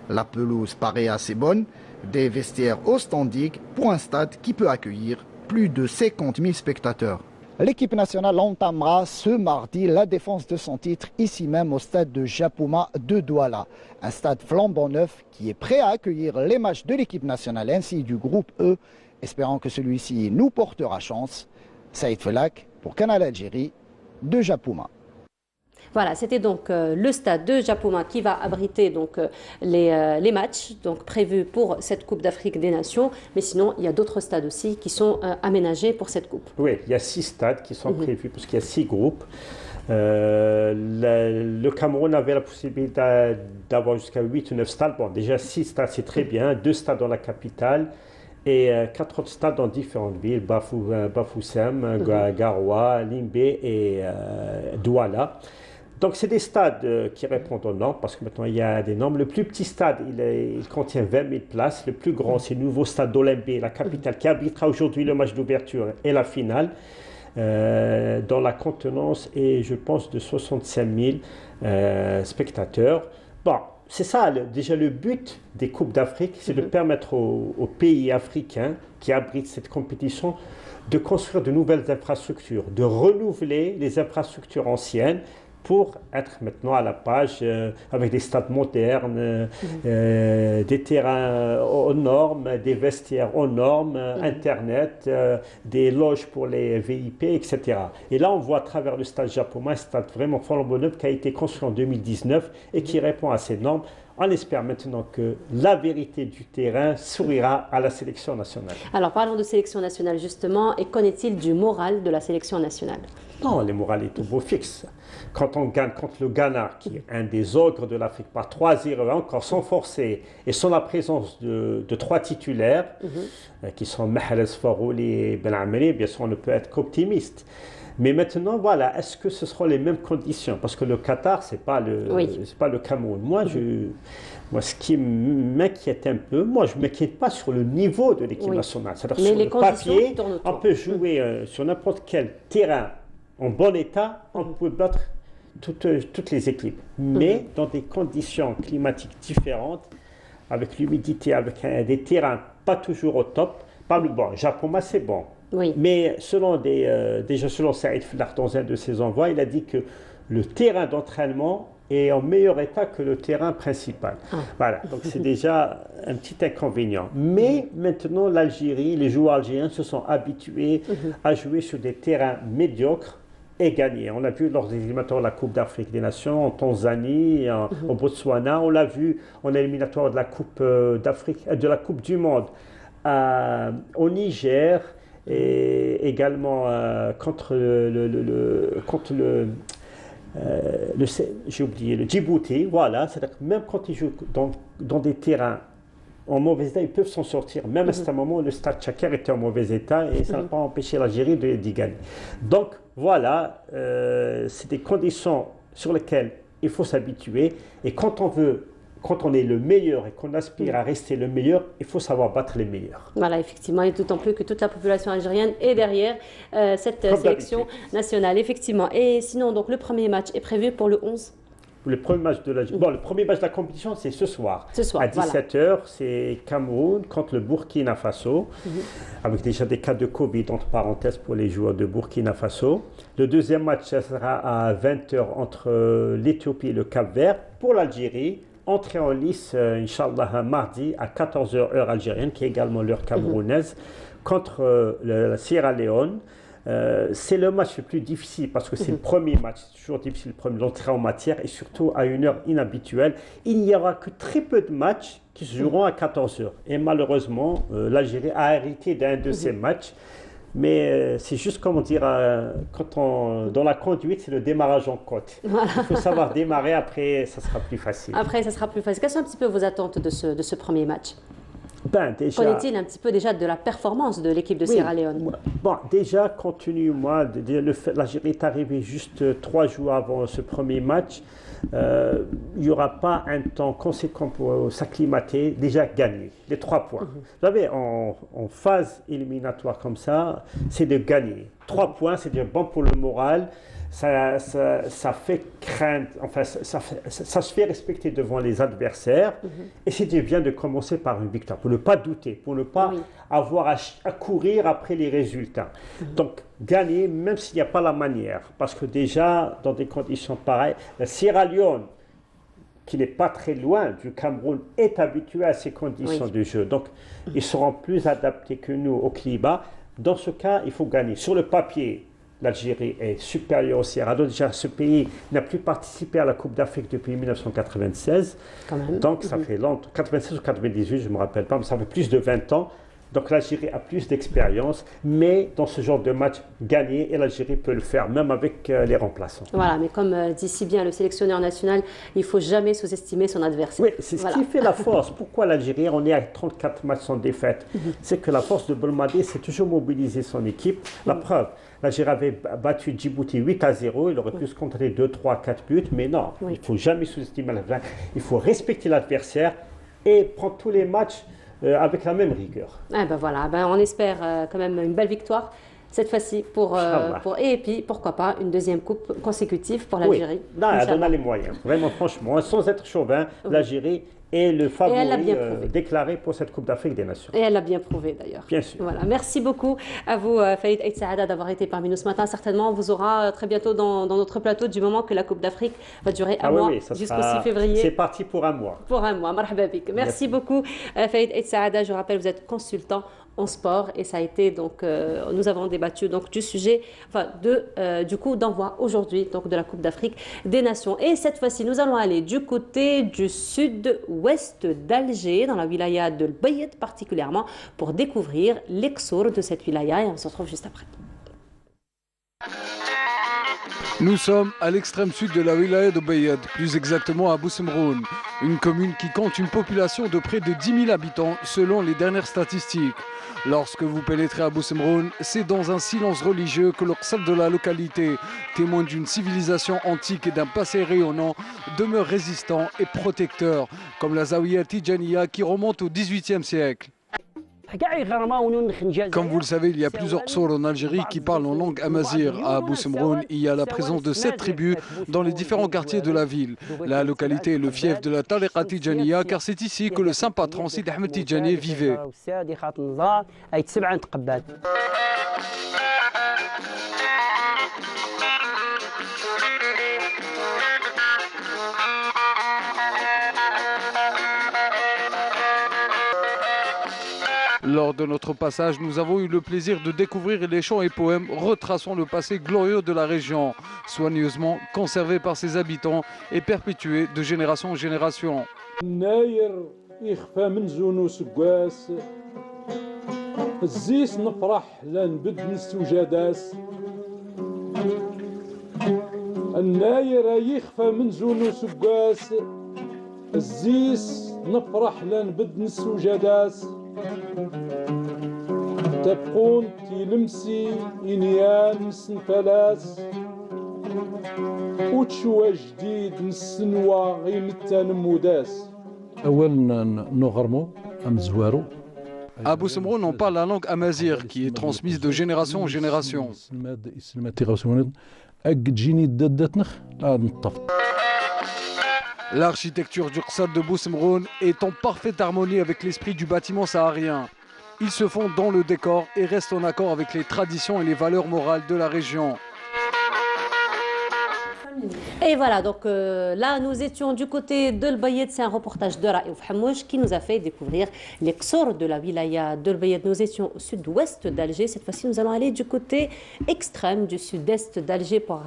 La pelouse paraît assez bonne, des vestiaires ostendiques pour un stade qui peut accueillir plus de 50 000 spectateurs. L'équipe nationale entamera ce mardi la défense de son titre ici même au stade de Japouma de Douala. Un stade flambant neuf qui est prêt à accueillir les matchs de l'équipe nationale ainsi du groupe E, espérant que celui-ci nous portera chance. Saïd Fellag pour Canal Algérie de Japouma. Voilà, c'était donc le stade de Japouma qui va abriter donc, les matchs donc, prévus pour cette Coupe d'Afrique des Nations. Mais sinon, il y a d'autres stades aussi qui sont aménagés pour cette Coupe. Oui, il y a 6 stades qui sont prévus parce qu'il y a 6 groupes. Le Cameroun avait la possibilité d'avoir jusqu'à 8 ou 9 stades. Bon, déjà 6 stades, c'est très bien. 2 stades dans la capitale et 4 autres stades dans différentes villes, Bafoussam, Garoua, Limbé et Douala. Donc, c'est des stades qui répondent aux normes, parce que maintenant, il y a des normes. Le plus petit stade, il contient 20 000 places. Le plus grand, c'est le nouveau stade d'Olimbé, la capitale, qui abritera aujourd'hui le match d'ouverture et la finale, dont la contenance est, je pense, de 65 000 spectateurs. Bon, c'est ça, déjà le but des Coupes d'Afrique, c'est de permettre aux pays africains qui abritent cette compétition de construire de nouvelles infrastructures, de renouveler les infrastructures anciennes, pour être maintenant à la page avec des stades modernes, des terrains aux normes, des vestiaires aux normes, Internet, des loges pour les VIP, etc. Et là, on voit à travers le stade Japouma, un stade vraiment flambant neuf qui a été construit en 2019 et qui répond à ces normes. On espère maintenant que la vérité du terrain sourira à la sélection nationale. Alors, parlons de sélection nationale justement. Et qu'en est-il du moral de la sélection nationale? Non, le moral est au beau fixe. Quand on gagne contre le Ghana, qui est un des ogres de l'Afrique, par 3-0, encore sans forcer, et sans la présence de 3 titulaires, qui sont Mahrez, Farouli et Ben Amri, bien sûr, on ne peut être qu'optimiste. Mais maintenant, voilà, est-ce que ce seront les mêmes conditions? Parce que le Qatar, ce n'est pas le Cameroun. Moi, ce qui m'inquiète un peu, moi, je ne m'inquiète pas sur le niveau de l'équipe nationale. C'est-à-dire sur le papier, on peut jouer sur n'importe quel terrain en bon état, on peut battre toutes les équipes. Mais dans des conditions climatiques différentes, avec l'humidité, avec des terrains pas toujours au top. Bon, Japouma, c'est bon. Oui. Mais déjà selon Saïd Fellag dans un de ses envois, il a dit que le terrain d'entraînement est en meilleur état que le terrain principal. Voilà, donc c'est déjà un petit inconvénient. Mais maintenant, l'Algérie, les joueurs algériens se sont habitués à jouer sur des terrains médiocres et gagner. On l'a vu lors des éliminatoires de la Coupe d'Afrique des Nations, en Tanzanie, au Botswana. On l'a vu en éliminatoire de la Coupe d'Afrique, de la Coupe du Monde au Niger. Et également contre j'ai oublié, le Djibouti, voilà, c'est-à-dire que même quand ils jouent dans des terrains en mauvais état, ils peuvent s'en sortir. Même à ce moment, le stade Tchaker était en mauvais état et ça n'a pas empêché l'Algérie d'y gagner. Donc voilà, c'est des conditions sur lesquelles il faut s'habituer. Et quand on est le meilleur et qu'on aspire à rester le meilleur, il faut savoir battre les meilleurs. Voilà, effectivement, et d'autant plus que toute la population algérienne est derrière cette sélection nationale, effectivement. Et sinon, donc, le premier match est prévu pour le 11. Le premier match de le premier match de la compétition, c'est ce soir. Ce soir, à 17h, c'est Cameroun contre le Burkina Faso, avec déjà des cas de Covid, entre parenthèses, pour les joueurs de Burkina Faso. Le deuxième match, ça sera à 20h entre l'Éthiopie et le Cap-Vert. Pour l'Algérie, entrée en lice, Inch'Allah, mardi à 14h heure algérienne, qui est également l'heure camerounaise, contre la Sierra Leone. C'est le match le plus difficile parce que c'est le premier match, c'est toujours difficile d'entrer en matière et surtout à une heure inhabituelle. Il n'y aura que très peu de matchs qui se joueront à 14h. Et malheureusement, l'Algérie a hérité d'un de ces matchs. Mais c'est juste, comment dire, dans la conduite, c'est le démarrage en côte. Voilà. Il faut savoir démarrer, après, ça sera plus facile. Après, ça sera plus facile. Quelles sont un petit peu vos attentes de ce premier match? Qu'en-est-il un petit peu déjà de la performance de l'équipe de Sierra Leone? Bon, déjà, compte tenu, moi, l'Algérie est arrivée juste 3 jours avant ce premier match. Il n'y aura pas un temps conséquent pour s'acclimater, déjà gagner les 3 points. Vous savez, en phase éliminatoire comme ça, c'est de gagner. 3 points, c'est dire bon pour le moral. Ça fait craindre, enfin, ça se fait respecter devant les adversaires. Et c'est bien de commencer par une victoire, pour ne pas douter, pour ne pas avoir à courir après les résultats. Donc, gagner, même s'il n'y a pas la manière. Parce que déjà, dans des conditions pareilles, la Sierra Leone, qui n'est pas très loin du Cameroun, est habituée à ces conditions de jeu. Donc, ils seront plus adaptés que nous au climat. Dans ce cas, il faut gagner. Sur le papier, l'Algérie est supérieure au Sierra Leone. Déjà, ce pays n'a plus participé à la Coupe d'Afrique depuis 1996. Quand même. Donc, ça fait longtemps. 96 ou 98, je ne me rappelle pas, mais ça fait plus de 20 ans. Donc, l'Algérie a plus d'expérience. Mais dans ce genre de match, gagner, et l'Algérie peut le faire, même avec les remplaçants. Voilà, mais comme dit si bien le sélectionneur national, il ne faut jamais sous-estimer son adversaire. Oui, c'est ce qui fait la force. Pourquoi l'Algérie, on est à 34 matchs sans défaite? C'est que la force de Belmadi, c'est toujours mobiliser son équipe. La preuve, l'Algérie avait battu Djibouti 8-0, il aurait pu se contenter 2, 3, 4 buts, mais non, il ne faut jamais sous-estimer l'adversaire. Il faut respecter l'adversaire et prendre tous les matchs avec la même rigueur. Ah ben voilà, on espère quand même une belle victoire cette fois-ci et puis pourquoi pas une deuxième coupe consécutive pour l'Algérie. Oui, non, elle en a les moyens. Vraiment, franchement, sans être chauvin, l'Algérie est le favori déclaré pour cette Coupe d'Afrique des Nations. Et elle l'a bien prouvé d'ailleurs. Bien sûr. Voilà. Merci beaucoup à vous, Faïd Aït Saada, d'avoir été parmi nous ce matin. Certainement, on vous aura très bientôt dans notre plateau, du moment que la Coupe d'Afrique va durer un mois jusqu'au 6 février. C'est parti pour un mois. Pour un mois. Marhaba bik. Merci beaucoup, Faïd Aït Saada. Je rappelle, vous êtes consultant en sport et ça a été donc nous avons débattu donc du sujet du coup d'envoi aujourd'hui donc de la Coupe d'Afrique des Nations. Et cette fois-ci nous allons aller du côté du sud-ouest d'Alger, dans la wilaya de Bayed particulièrement, pour découvrir l'exour de cette wilaya, et on se retrouve juste après. Nous sommes à l'extrême sud de la wilaya de Bayed, plus exactement à Boussemroun, une commune qui compte une population de près de 10 000 habitants selon les dernières statistiques. Lorsque vous pénétrez à Boussemroun, c'est dans un silence religieux que l'Oqsal de la localité, témoin d'une civilisation antique et d'un passé rayonnant, demeure résistant et protecteur, comme la Zawiya Tijaniya qui remonte au XVIIIe siècle. Comme vous le savez, il y a plusieurs sourds en Algérie qui parlent en langue amazigh. À Boussemroun, il y a la présence de 7 tribus dans les différents quartiers de la ville. La localité est le fief de la Tariqa Tijaniya, car c'est ici que le saint patron Sidi Ahmed Tijani vivait. Lors de notre passage, nous avons eu le plaisir de découvrir les chants et poèmes retraçant le passé glorieux de la région, soigneusement conservés par ses habitants et perpétués de génération en génération. الناير يخفى من زونو سقاس الزيس نفرح لنبد السجداس تبقون تلمسي إنيان سنفلاس وتشوى جديد نسنوا غيمتان موداس أول نغرمو أم زوارو À Boussemroun, on parle la langue amazigh qui est transmise de génération en génération. L'architecture du Qsad de Boussemroun est en parfaite harmonie avec l'esprit du bâtiment saharien. Ils se font dans le décor et restent en accord avec les traditions et les valeurs morales de la région. Et voilà, donc là nous étions du côté de l'Bayed, c'est un reportage de Raouf Hamouch qui nous a fait découvrir les Qsor de la wilaya de l'Bayed. Nous étions au sud-ouest d'Alger, cette fois-ci nous allons aller du côté extrême du sud-est d'Alger pour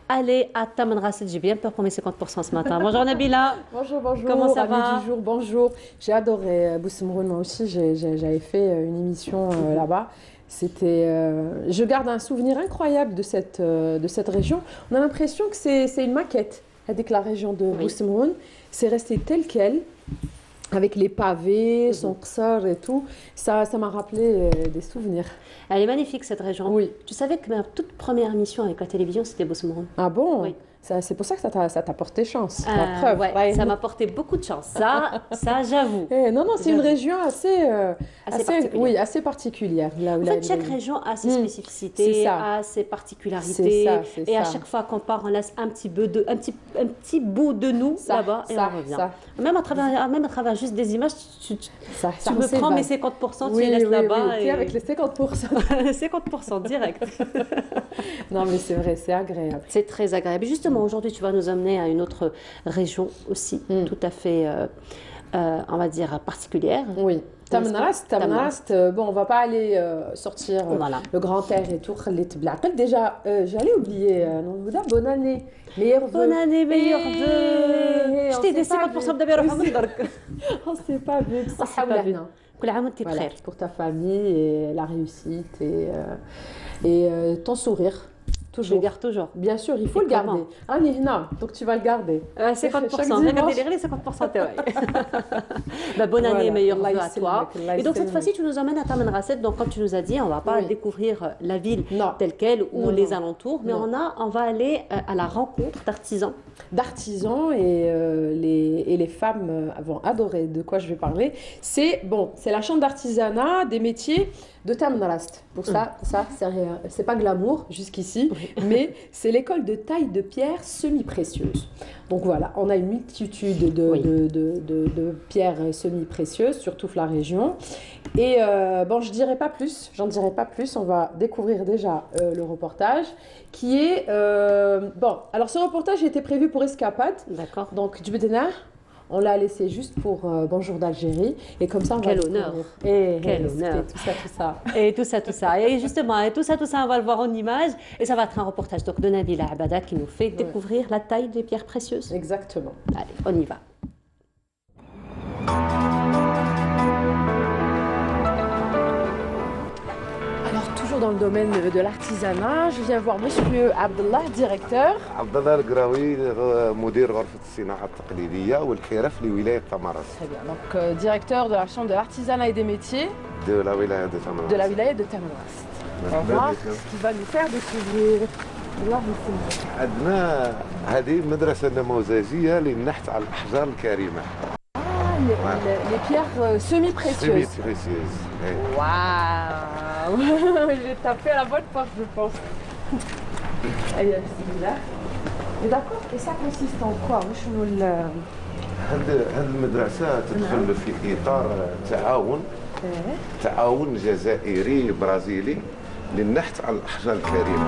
aller à Taman Rasset. J'ai bien peur pour mes 50% ce matin. Bonjour Nabila. Bonjour, bonjour. Comment ça va? Du jour, bonjour. J'ai adoré Boussemroun, moi aussi, j'avais fait une émission là-bas. C'était, je garde un souvenir incroyable de cette région. On a l'impression que c'est une maquette avec la région de Boussemroun. C'est resté tel quel, avec les pavés, son qsar et tout. Ça m'a rappelé des souvenirs. Elle est magnifique cette région. Oui. Tu savais que ma toute première émission avec la télévision, c'était Boussemroun. Ah bon? Oui. C'est pour ça que ça t'a porté chance. Ouais, ça m'a porté beaucoup de chance. Ça j'avoue. Non, c'est une région assez particulière. En fait, chaque région a ses spécificités, a ses particularités. Et à chaque fois qu'on part, on laisse un petit bout de nous là-bas et on revient. Même à travers juste des images, tu me prends mes 50%, tu les laisses là-bas. Oui, avec les 50%. 50% direct. Non, mais c'est vrai, c'est agréable. C'est très agréable. Justement, aujourd'hui, tu vas nous emmener à une autre région aussi, tout à fait, on va dire, particulière. Oui. Taman Rasset, bon, on va pas aller sortir le grand air et tout. Déjà, j'allais oublier, bonne année, meilleurs vœux. Bonne année, meilleurs vœux. Je t'ai dit 50% de on s'est pas vu. Voilà, pour ta famille et la réussite et ton sourire. Je le garde toujours. Bien sûr, il faut le garder. Donc tu vas le garder. 50%. Regardez les 50%. Bonne année, meilleurs vœux à toi. Et donc cette fois-ci, tu nous emmènes à Taman Rasset. Donc comme tu nous as dit, on ne va pas découvrir la ville telle qu'elle ou les alentours, mais on va aller à la rencontre d'artisans. D'artisans et les femmes vont adorer de quoi je vais parler. C'est la chambre d'artisanat des métiers de Taman Rasset. Pour ça c'est pas glamour jusqu'ici, mais c'est l'école de taille de pierres semi-précieuses. Donc voilà, on a une multitude de pierres semi-précieuses sur toute la région. Et je dirai pas plus, j'en dirai pas plus. On va découvrir déjà le reportage qui est alors ce reportage était prévu pour Escapade. D'accord. Donc du Bédénar. On l'a laissé juste pour Bonjour d'Algérie. Et comme ça, on Quel va honneur. Quel honneur. Tout ça. Et tout ça. Et justement, tout ça, on va le voir en image. Et ça va être un reportage de Nabila Abada qui nous fait découvrir la taille des pierres précieuses. Exactement. Allez, on y va. Dans le domaine de l'artisanat, je viens voir Monsieur Abdallah, directeur. Abdallah El-Graoui, مدير غرفة الصناعة التقليدية والحرف لولاية تمن راست. Très bien. Donc directeur de la chambre de l'artisanat et des métiers. De la wilaya de Taman Rasset. De la wilaya de Taman Rasset. On va voir ce qu'il va nous faire découvrir. عندنا هذه مدرسة نموذجية للنحت على الأحجار الكريمة. Les pierres semi-précieuses. Semi-précieuses. Waouh. J'ai tapé à la bonne porte, je pense. Et d'accord, et ça consiste en quoi? هذه المدرسة تدخل في إطار تعاون جزائري برازيلي للنحت على الأحجار الكريمة.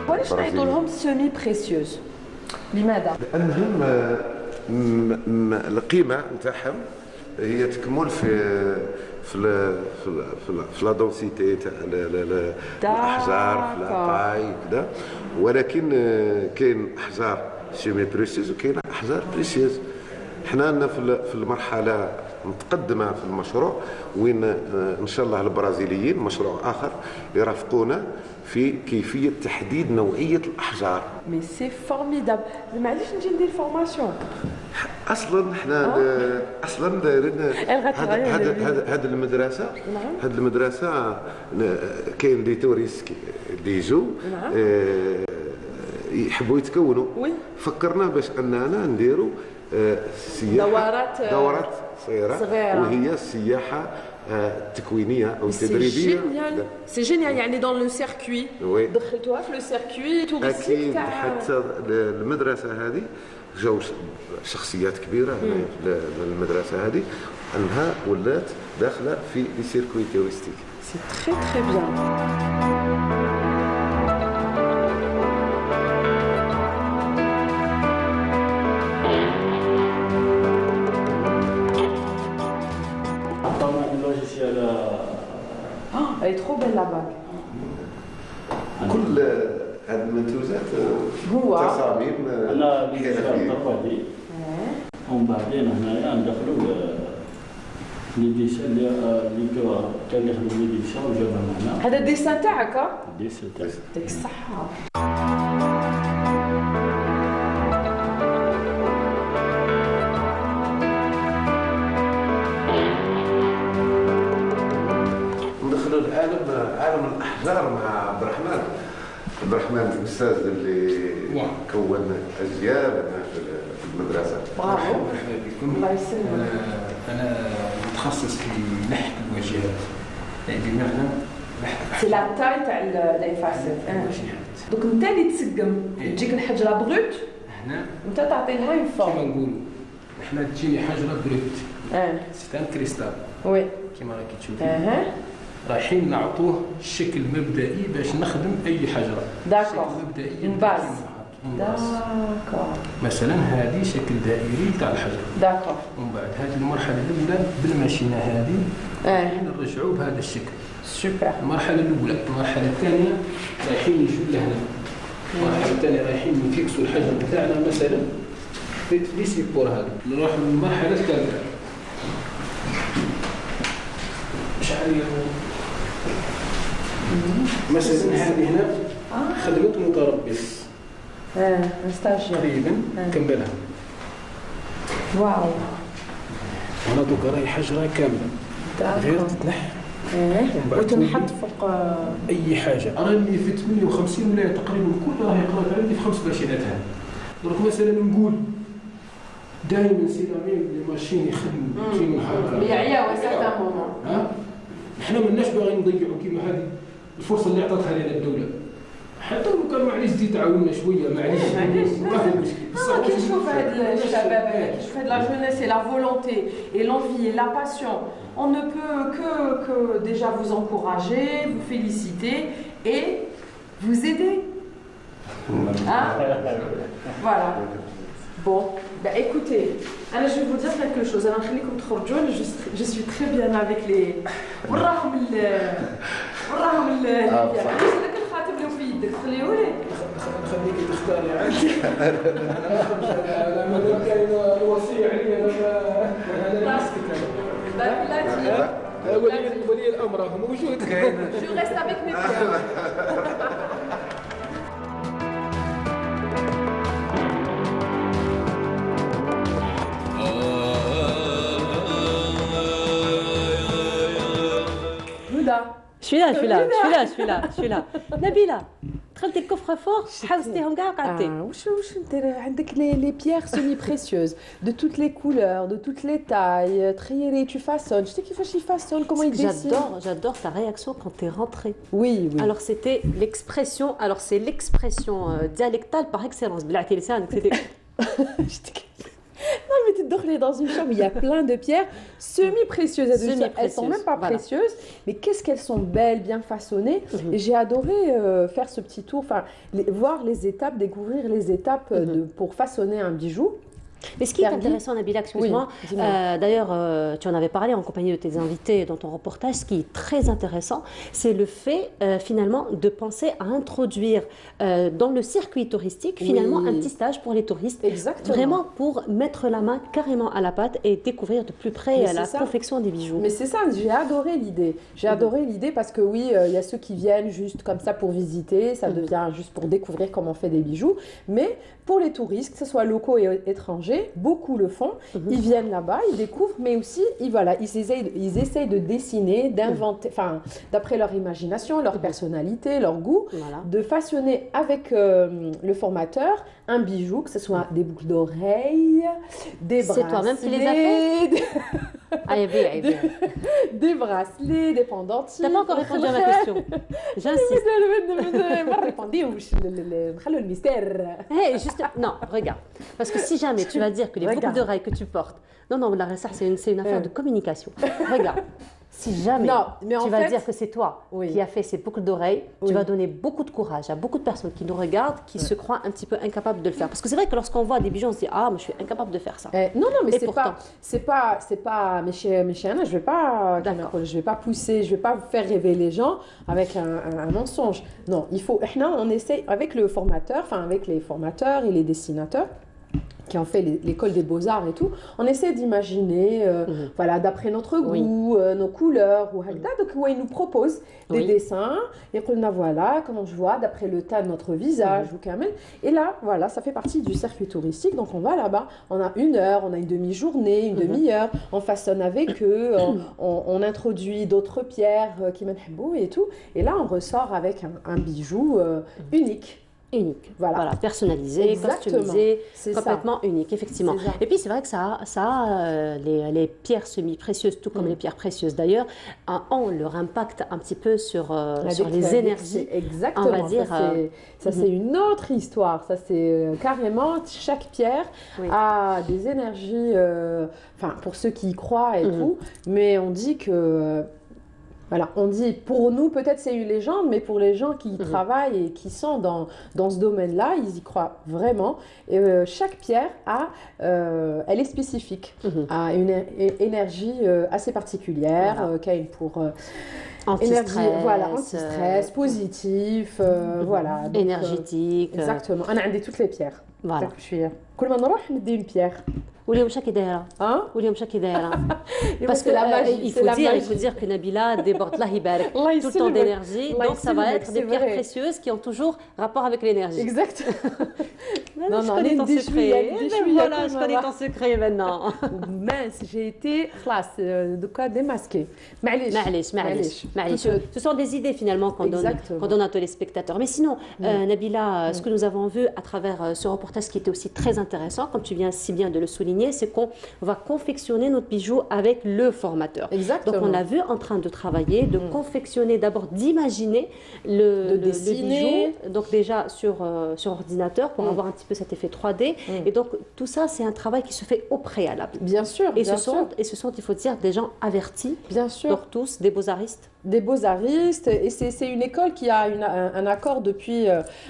علاش نعيطوا لهم سيمي بريسيوز؟ لماذا؟ لأنهم القيمة نتاعهم هي تكمن في لا دونسيتي تاع الاحجار في لاطاي كذا، ولكن كاين احجار سيمي بريسيوز وكاين احجار بريسيوز. حنا في المرحله متقدمه في المشروع، وين ان شاء الله البرازيليين مشروع اخر يرافقونا في كيفيه تحديد نوعيه الاحجار. مي سي فورميدابل. معليش نجي ندير فورماسيون. اصلا حنا اصلا دايرين هذه المدرسه، هذه المدرسه كاين دي توريست اللي يجوا يحبوا يتكونوا. فكرنا باش اننا نديروا دورات صغيره وهي السياحه التكوينيه او التدريبيه. سي جينيال يعني دون لو سيركوي دخلتوها في لو سيركوي توريستيك تاع حتى المدرسه هذه جاو شخصيات كبيره هنا في المدرسه هذه انها ولات داخله في لي سيركوي توريستيك. سي تري تري بيان. Elle est trop belle la bague. كل هذه المنتوجات تصاميم حرفيه. ومن بعدين هنايا ندخلوا ليديسان اللي كان يخدم ليديسان وجابها معنا. هذا الديسان تاعك؟ الديسان تاعي. يعطيك الصحة. ندخلوا عالم الاحجار مع عبد الرحمن. عبد الرحمن الاستاذ اللي كون اجيال في المدرسه. برافو. الله يسلمك. انا متخصص في نحت الوجهات، بمعنى نحت سي لا تاي تاع لي فاسيت. دوك انت اللي تسقم تجيك الحجره بروت هنا وانت تعطي لها اون فورم. كيما نقولوا احنا تجيني حجره بروت سي ان كريستال وي كيما راكي تشوفي. رايحين نعطوه الشكل مبدئي باش نخدم اي حجره. داكور. مبدئي باز. داكور. مثلا هذه شكل دائري تاع الحجر. داكور. ومن بعد هذه المرحله الاولى بالماشينه هذه نرجعوا بهذا الشكل. سوبر. المرحله الاولى. المرحله الثانيه رايحين نجوا لهنا. المرحله الثانيه رايحين نفيكسوا الحجر بتاعنا مثلا في لي سيبور هذا. نروح للمرحله الثالثه. شحال مثلا هذه هنا خدمه متربص. نستاجر تقريبا كملها. واو. وانا دوكا راهي حجره كامله غير تتنح وتنحط فوق اي حاجه. راني في 58 ولايه تقريبا كلها راهي قرات عندي في 5 ماشينات هذه. درك مثلا نقول دائما سيراميك لي ماشين يخدم كيما هكا يعيا وساتا مومون. احنا ماناش باغيين نضيعوا كيما هذه الفرصه اللي عطاتها لنا الدوله. حتى لو كان معليش تزيد تعاوننا شويه معليش ما في مشكل. كي تشوف هاد الشباب كي تشوف هاد لا جونيس et la volonté et l'envie et la passion, on ne peut que déjà vous encourager, vous féliciter et vous aider. Hein? Voilà. Bon, bah écoutez, alors je vais vous dire quelque chose. Alors je suis très bien avec les. خليه في يدك خليه ولي خليكي تختاري عندي. انا ما كاين الوصيه عليا انا نسكت. ولي الامر راه موجود. جو ريست افيك مي بيان. شو لا نبيلة دخلتي الكفر فوق حوستيهم كاع وقعدتي. واش ندير عندك لي بيير سيمي بريسيوز دو توت لي كولور دو توت لي تاي تخيري tu façonnes. شتي كيفاش يفاسون كومون يديسين. J'adore ta réaction quand tu es rentrée. Oui. Alors c'était l'expression, alors c'est l'expression dialectale par excellence. بلعتي لسانك c'était Non, mais tu dors dans une chambre, il y a plein de pierres semi-précieuses. Elles sont même pas précieuses, mais qu'est-ce qu'elles sont belles, bien façonnées. Et j'ai adoré faire ce petit tour, voir les étapes, découvrir les étapes pour façonner un bijou. Mais ce qui est intéressant, Nabila, excuse-moi, d'ailleurs, tu en avais parlé en compagnie de tes invités dans ton reportage, ce qui est très intéressant, c'est le fait finalement de penser à introduire dans le circuit touristique finalement un petit stage pour les touristes. Exactement. Vraiment pour mettre la main carrément à la pâte et découvrir de plus près la confection des bijoux. Mais c'est ça, j'ai adoré l'idée. J'ai adoré l'idée parce que oui, il y a ceux qui viennent juste comme ça pour visiter, ça devient juste pour découvrir comment on fait des bijoux. Mais pour les touristes, que ce soit locaux et étrangers, beaucoup le font. Ils viennent là-bas, ils découvrent, mais aussi ils essayent de dessiner, d'inventer, enfin, d'après leur imagination, leur personnalité, leur goût, de façonner avec le formateur un bijou, que ce soit des boucles d'oreilles, des bracelets. C'est toi-même qui les as fait? Des bracelets, des pendentifs. T'as pas encore répondu à ma question. J'insiste. Le mystère. Non, regarde. Parce que si jamais tu vas dire que les boucles d'oreilles que tu portes, non, là, ça c'est une affaire de communication. Regarde. Si jamais tu vas dire que c'est toi qui as fait ces boucles d'oreilles, tu vas donner beaucoup de courage à beaucoup de personnes qui nous regardent, qui se croient un petit peu incapables de le faire. Parce que c'est vrai que lorsqu'on voit des bijoux, on se dit « Ah, mais je suis incapable de faire ça. » Non, mais c'est pas... Mais chez Anna, je vais pas pousser, je vais pas faire rêver les gens avec un mensonge. Non, il faut... On essaie avec le formateur, enfin avec les formateurs et les dessinateurs, qui ont fait l'école des beaux-arts et tout, on essaie d'imaginer, voilà, d'après notre goût, nos couleurs, ou donc ils nous proposent des dessins, et qu'on a, voilà, comment je vois, d'après le tas de notre visage, ou quand même. Et là, voilà, ça fait partie du circuit touristique, donc on va là-bas, on a une heure, on a une demi-journée, une demi-heure, on façonne avec eux, on introduit d'autres pierres qui m'aiment et tout, et là on ressort avec un bijou unique. Voilà, personnalisé, customisé, complètement unique, effectivement. Et puis c'est vrai que ça a les pierres semi-précieuses, tout comme les pierres précieuses d'ailleurs, ont leur impact un petit peu sur les énergies. Exactement, on va dire, ça c'est une autre histoire, ça c'est carrément, chaque pierre a des énergies, enfin pour ceux qui y croient et tout, mais on dit que... Voilà, on dit, pour nous, peut-être c'est une légende, mais pour les gens qui y travaillent et qui sont dans ce domaine-là, ils y croient vraiment. Et chaque pierre elle est spécifique, a une énergie assez particulière, pour... anti-stress, positif, voilà. Donc, énergétique. Exactement. On a toutes les pierres. Voilà. Je suis... Quand on va une pierre. واليوم شكي دايره واليوم شكي دايره parce que il faut dire que Nabila déborde الله يبارك tout le temps d'énergie, donc ça va être des pierres précieuses qui ont toujours rapport avec l'énergie. Exact. Non, je connais ton secret. Voilà, je connais ton secret maintenant. Mince, j'ai été classe, de quoi démasquer. معليش. Ce sont des idées finalement qu'on donne à tous les spectateurs. Mais sinon, Nabila, ce que nous avons vu à travers ce reportage qui était aussi très intéressant, comme tu viens si bien de le souligner, c'est qu'on va confectionner notre bijou avec le formateur. Exactement. Donc on l'a vu en train de travailler, de confectionner, d'abord d'imaginer le bijou, donc déjà sur ordinateur pour avoir un petit peu cet effet 3D. Et donc tout ça, c'est un travail qui se fait au préalable. Bien sûr. Et ce sont, il faut dire, des gens avertis. Bien sûr. Donc tous des beaux-artistes. Des beaux-artistes, et c'est une école qui a un accord depuis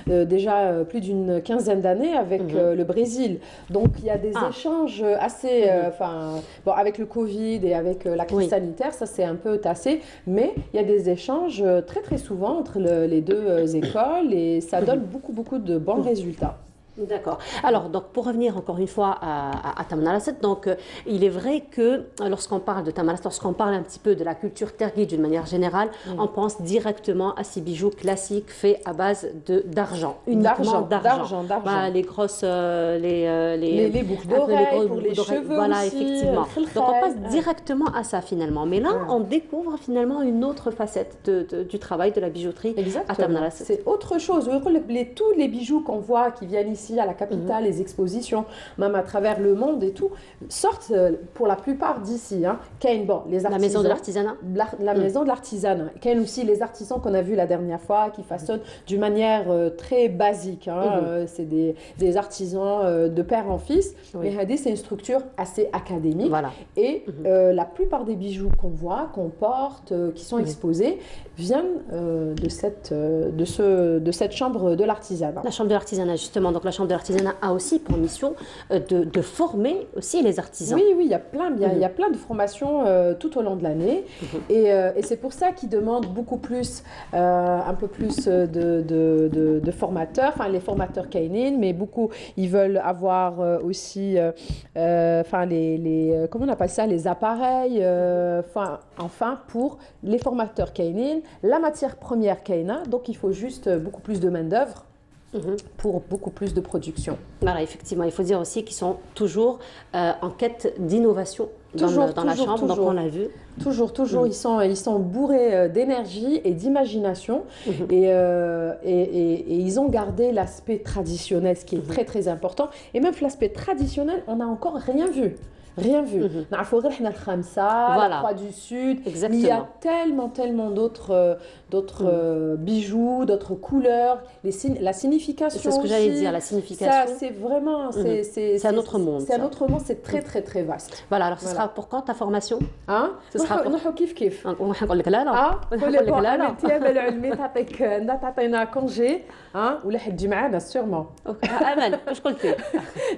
déjà plus d'une quinzaine d'années avec le Brésil. Donc il y a des échanges assez, avec le Covid et avec la crise sanitaire, ça s'est un peu tassé, mais il y a des échanges très très souvent entre les deux écoles et ça donne beaucoup de bons résultats. D'accord. Alors, donc, pour revenir encore une fois à Tamanrasset, donc, il est vrai que lorsqu'on parle de Tamanrasset, lorsqu'on parle un petit peu de la culture tergui d'une manière générale, on pense directement à ces bijoux classiques faits à base d'argent, uniquement d'argent. Bah, les grosses, les boucles d'oreilles pour les cheveux voilà, aussi, effectivement. Donc, on passe directement à ça finalement. Mais là, on découvre finalement une autre facette du travail de la bijouterie à Tamanrasset. C'est autre chose. Tous les bijoux qu'on voit qui viennent ici à la capitale, les expositions, même à travers le monde et tout, sortent pour la plupart d'ici. La maison de l'artisanat. La maison de l'artisanat. Il y a aussi les artisans qu'on a vus la dernière fois qui façonnent d'une manière très basique. C'est des artisans de père en fils. Mais Hadi, c'est une structure assez académique. Voilà. Et la plupart des bijoux qu'on voit, qu'on porte, qui sont exposés, viennent de cette chambre de l'artisanat. La chambre de l'artisanat, justement. Donc, la Chambre de l'artisanat a aussi pour mission de former aussi les artisans. Oui, il y a plein de formations tout au long de l'année. Et c'est pour ça qu'ils demandent beaucoup plus, un peu plus de formateurs, enfin les formateurs kainin, mais beaucoup, ils veulent avoir aussi, comment on appelle ça, les appareils, enfin pour les formateurs kainin, la matière première kaina, donc il faut juste beaucoup plus de main-d'œuvre. Pour beaucoup plus de production. Voilà, effectivement, il faut dire aussi qu'ils sont toujours en quête d'innovation dans la chambre, donc on l'a vu. Toujours, ils sont bourrés d'énergie et d'imagination et ils ont gardé l'aspect traditionnel, ce qui est très très important. Et même l'aspect traditionnel, on n'a encore rien vu. Rien vu. La Croix du Sud. Exactement. Il y a tellement d'autres bijoux, d'autres couleurs, la signification. C'est ce que j'allais dire, la signification. Ça, c'est vraiment, c'est un autre monde. C'est un autre monde, c'est très très très vaste. Voilà, alors ce sera pour quand ta formation? Ce sera pour كيف نقول لك لا لا نقول لك لا التياب العلمي تعطينا كونجي ولا حتجي معنا سيرمون امل واش قلتي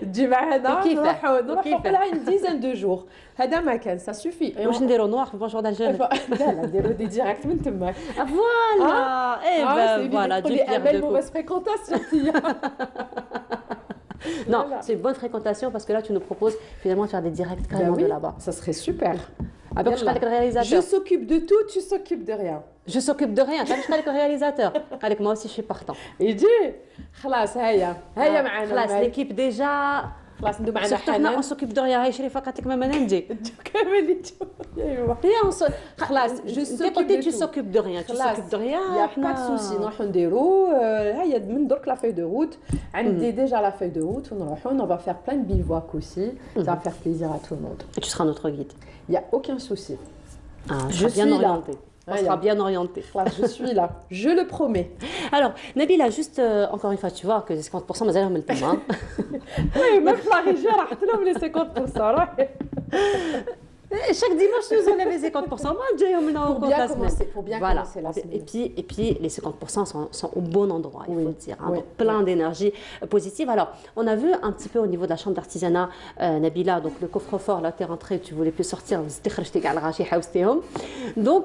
تجي معنا نروحوا لها une dizaine de jours هذا ما كان ça suffit واش نديروا نروح في بونجور دالجيري لا نديروا دي ديريكت من تماك فوالا اي فوالا دو بيير دو mauvaise fréquentation. Non, c'est une bonne fréquentation parce que là tu nous proposes finalement de faire des directs carrément de là-bas. Ça serait super. Avec le réalisateur. Je s'occupe de tout, tu s'occupes de rien. Je s'occupe de rien. Avec le réalisateur. Avec moi aussi je suis partant. Il dit, خلاص هيا معنا. خلاص l'équipe déjà. خلاص ندو معنا حنان. On s'occupe de rien. هاي شريفة قالت لك ماما نجي. كملي خلاص je s'occupe de tout. Tu s'occupes de rien. Tu s'occupes de rien. Il y a pas de souci. نروحوا نديرو هيا من درك la feuille de route. عندي déjà la feuille de route. On va faire plein de bivouacs aussi. Ça va faire plaisir à tout le monde. Et tu seras notre guide. Il n'y a aucun souci. Je suis bien orientée. On sera bien orienté. Je suis là, je le promets. Alors, Nabila, juste encore une fois, tu vois que les 50%, mais elle le temps. Oui, même la région, on a les 50%. Chaque dimanche, nous enlève les 50%. Pour bien commencer la semaine. Et puis, les 50% sont au bon endroit, il faut le dire. Donc, plein d'énergie positive. Alors, on a vu un petit peu au niveau de la chambre d'artisanat, Nabila, donc le coffre-fort, là, tu es rentrée, tu ne voulais plus sortir. Donc,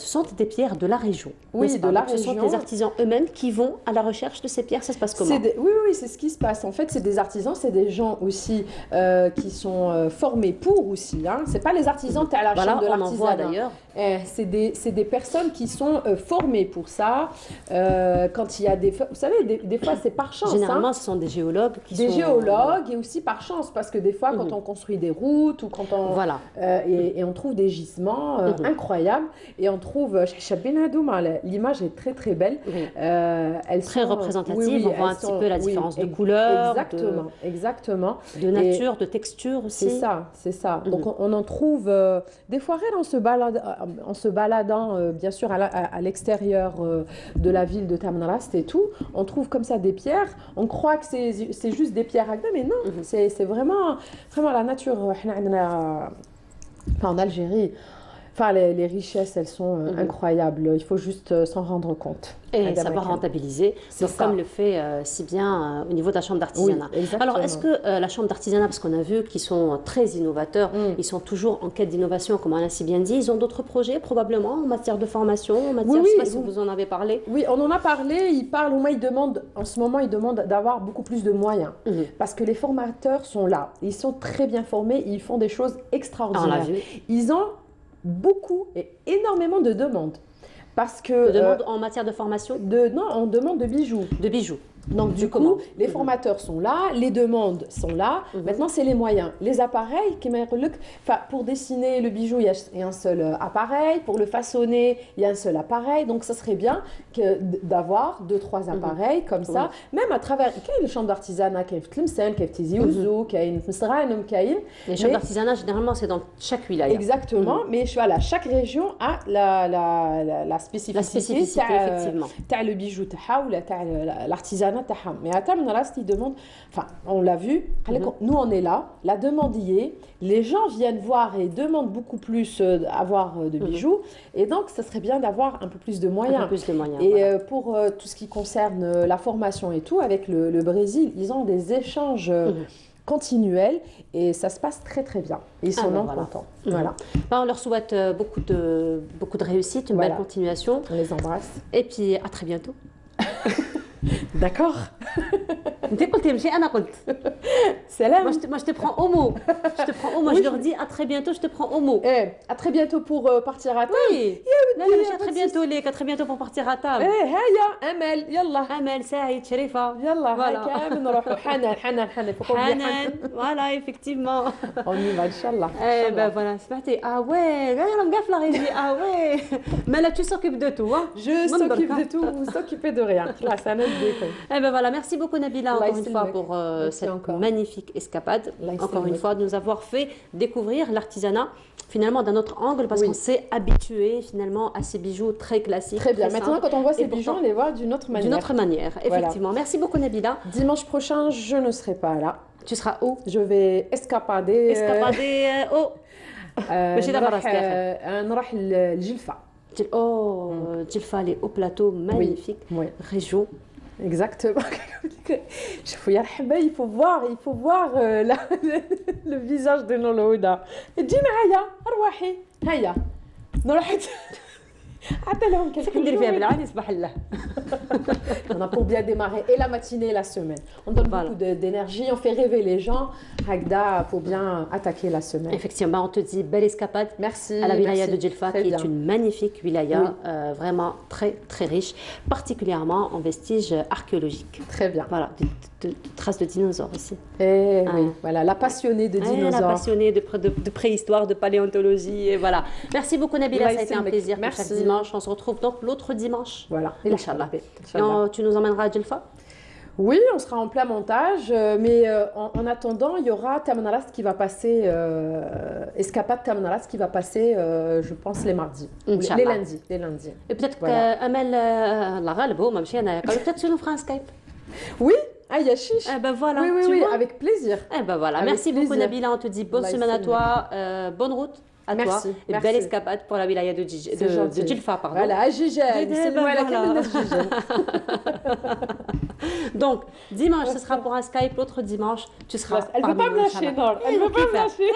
ce sont des pierres de la région. Oui, de la région. Ce sont des artisans eux-mêmes qui vont à la recherche de ces pierres. Ça se passe comment? Oui, c'est ce qui se passe. En fait, c'est des artisans, c'est des gens aussi qui sont formés pour aussi. C'est pas les artisans à la chambre de l'artisanat d'ailleurs. C'est des personnes qui sont formées pour ça. Quand il y a vous savez, des fois c'est par chance. Généralement, ce sont des géologues géologues et aussi par chance parce que des fois quand on construit des routes ou quand on et on trouve des gisements incroyables et on trouve l'image est très très belle. Elle très représentative. On voit un petit peu la différence de couleur, exactement, de nature, de texture aussi. C'est ça. Donc on en trouve des fois rien en se baladant bien sûr à l'extérieur de la ville de Tamanrast et tout, on trouve comme ça des pierres, on croit que c'est juste des pierres mais non, c'est vraiment la nature. En Algérie, les richesses, elles sont incroyables. Il faut juste s'en rendre compte. Et savoir rentabiliser, donc comme le fait si bien au niveau de la chambre d'artisanat. Oui, alors, est-ce que la chambre d'artisanat, parce qu'on a vu qu'ils sont très innovateurs, ils sont toujours en quête d'innovation, comme on a si bien dit, ils ont d'autres projets probablement en matière de formation, en matière, je ne sais pas si vous en avez parlé. Oui, on en a parlé, en ce moment, ils demandent d'avoir beaucoup plus de moyens, parce que les formateurs sont là, ils sont très bien formés, ils font des choses extraordinaires. Ils ont beaucoup et énormément de demandes. Parce que, demande en matière de formation? Non, on demande de bijoux. De bijoux. Donc du coup, les formateurs sont là, les demandes sont là. Maintenant, c'est les moyens. Les appareils, pour dessiner le bijou, il y a un seul appareil. Pour le façonner, il y a un seul appareil. Donc ça serait bien d'avoir 2-3 appareils comme ça. Même à travers les chambres d'artisanat, les chambres d'artisanat, généralement, c'est dans chaque wilaya. Exactement. Mais voilà, chaque région a la spécificité. Effectivement. Le bijou, l'artisanat. تاعها. Mais à Taman Rast, ils demandent, enfin, on l'a vu, nous on est là, la demande y est, les gens viennent voir et demandent beaucoup plus avoir de bijoux, et donc ça serait bien d'avoir un peu plus de moyens. Un peu plus de moyens. Et voilà. pour tout ce qui concerne la formation et tout, avec le Brésil, ils ont des échanges continuels et ça se passe très très bien. Ils sont contents. Voilà. On leur souhaite beaucoup de réussite, une belle continuation. On les embrasse. Et puis à très bientôt. D'accord. انت قلت ماشي انا قلت سلام. Moi je te prends au mot. Je te prends au mot. Je leur dis à très bientôt, je te prends au mot. À très bientôt pour partir à table. Oui. لا à très bientôt ليك, à très bientôt pour partir à table. هيا امل يلا. امل سعيد شريفه. يلا كامل نروحوا حنان voilà effectivement. On y va inchallah. Ben voilà, سمعتي ah ouais, راهم كاع في لا régie ah ouais. Mais là tu s'occupes de tout hein. Je s'occupe de tout, vous s'occupez de rien. خلاص انا نديكم. Eh ben voilà, merci beaucoup Nabila encore une fois pour cette magnifique escapade. Encore une fois, de nous avoir fait découvrir l'artisanat finalement d'un autre angle parce qu'on s'est habitué finalement à ces bijoux très classiques. Très bien. Très maintenant, simples. quand on voit ces Et bijoux, pourtant, on les voit d'une autre manière. D'une autre manière, effectivement. Voilà. Merci beaucoup Nabila. Dimanche prochain, je ne serai pas là. Tu seras où? Je vais escapader. où? نروح الجلفة. Oh, Djilfa, les hauts plateaux magnifiques. Oui. Région. Exactement. Il faut voir le visage de Nolouda. تجي معايا أرواحي هيا نروح عطي لهم quelques jours. فيها بالعاني صباح الله. On a pour bien démarrer et la matinée et la semaine. On donne beaucoup d'énergie, on fait rêver les gens. Hagda pour bien attaquer la semaine. Effectivement, on te dit belle escapade. Merci. À la wilaya de Djilfa, qui est une magnifique wilaya, vraiment très très riche, particulièrement en vestiges archéologiques. Très bien. Voilà, de traces de dinosaures aussi. Et oui, voilà, la passionnée de dinosaures. La passionnée de préhistoire, de paléontologie, et voilà. Merci beaucoup Nabila, ça a été un plaisir. Merci. Chaque dimanche, on se retrouve donc l'autre dimanche. Voilà. Inch'Allah. Tu nous emmèneras à Djilfa? Oui, on sera en plein montage, mais en attendant, il y aura Taman Rast qui va passer, Escapade Taman Rast qui va passer, je pense, les mardis, les lundis. Et peut-être qu'Amel, la Ghalbo, peut-être tu nous feras un Skype. Oui, Aïe chiche. Ben voilà, oui, avec plaisir. Ben voilà, merci beaucoup Nabila, on te dit bonne semaine à toi, bonne route. À toi, et belle escapade pour la wilaya de Djilfa, pardon. Voilà, à Gigel, donc, dimanche, ce sera pour un Skype, l'autre dimanche, tu seras Elle ne veut pas me lâcher, Nord. Elle ne veut pas me lâcher.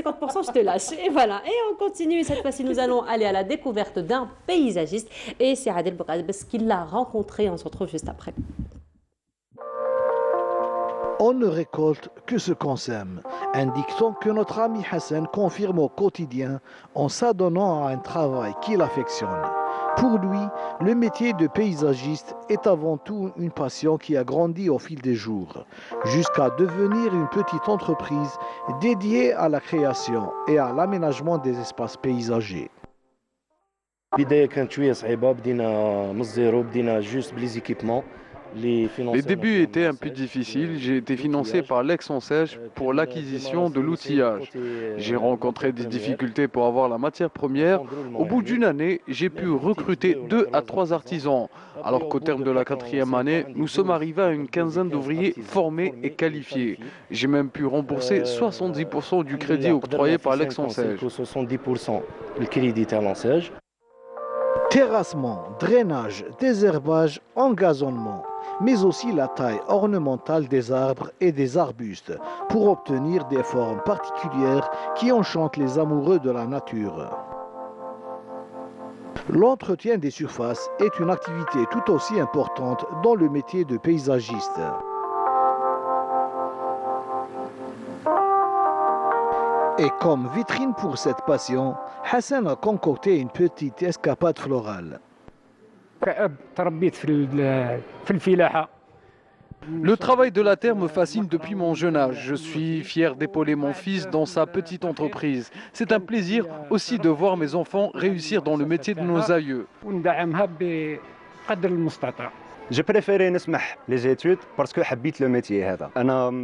50%, je te lâche. Et voilà, et on continue. Cette fois-ci, nous allons aller à la découverte d'un paysagiste. Et c'est Adel Boukaz, parce qu'il l'a rencontré. On se retrouve juste après. On ne récolte que ce qu'on sème, un dicton que notre ami Hassan confirme au quotidien en s'adonnant à un travail qu'il affectionne. Pour lui, le métier de paysagiste est avant tout une passion qui a grandi au fil des jours, jusqu'à devenir une petite entreprise dédiée à la création et à l'aménagement des espaces paysagers. Les débuts étaient un peu difficiles. J'ai été financé par l'Aix-en-Sèche pour l'acquisition de l'outillage. J'ai rencontré des difficultés pour avoir la matière première. Au bout d'une année, j'ai pu recruter 2 à 3 artisans. Alors qu'au terme de la 4e année, nous sommes arrivés à une quinzaine d'ouvriers formés et qualifiés. J'ai même pu rembourser 70% du crédit octroyé par l'Aix-en-Sèche. Terrassement, drainage, désherbage, engazonnement, mais aussi la taille ornementale des arbres et des arbustes pour obtenir des formes particulières qui enchantent les amoureux de la nature. L'entretien des surfaces est une activité tout aussi importante dans le métier de paysagiste. Et comme vitrine pour cette passion, Hassan a concocté une petite escapade florale. Le travail de la terre me fascine depuis mon jeune âge. Je suis fier d'épauler mon fils dans sa petite entreprise. C'est un plaisir aussi de voir mes enfants réussir dans le métier de nos aïeux. J'ai préféré les études parce que j'habite le métier.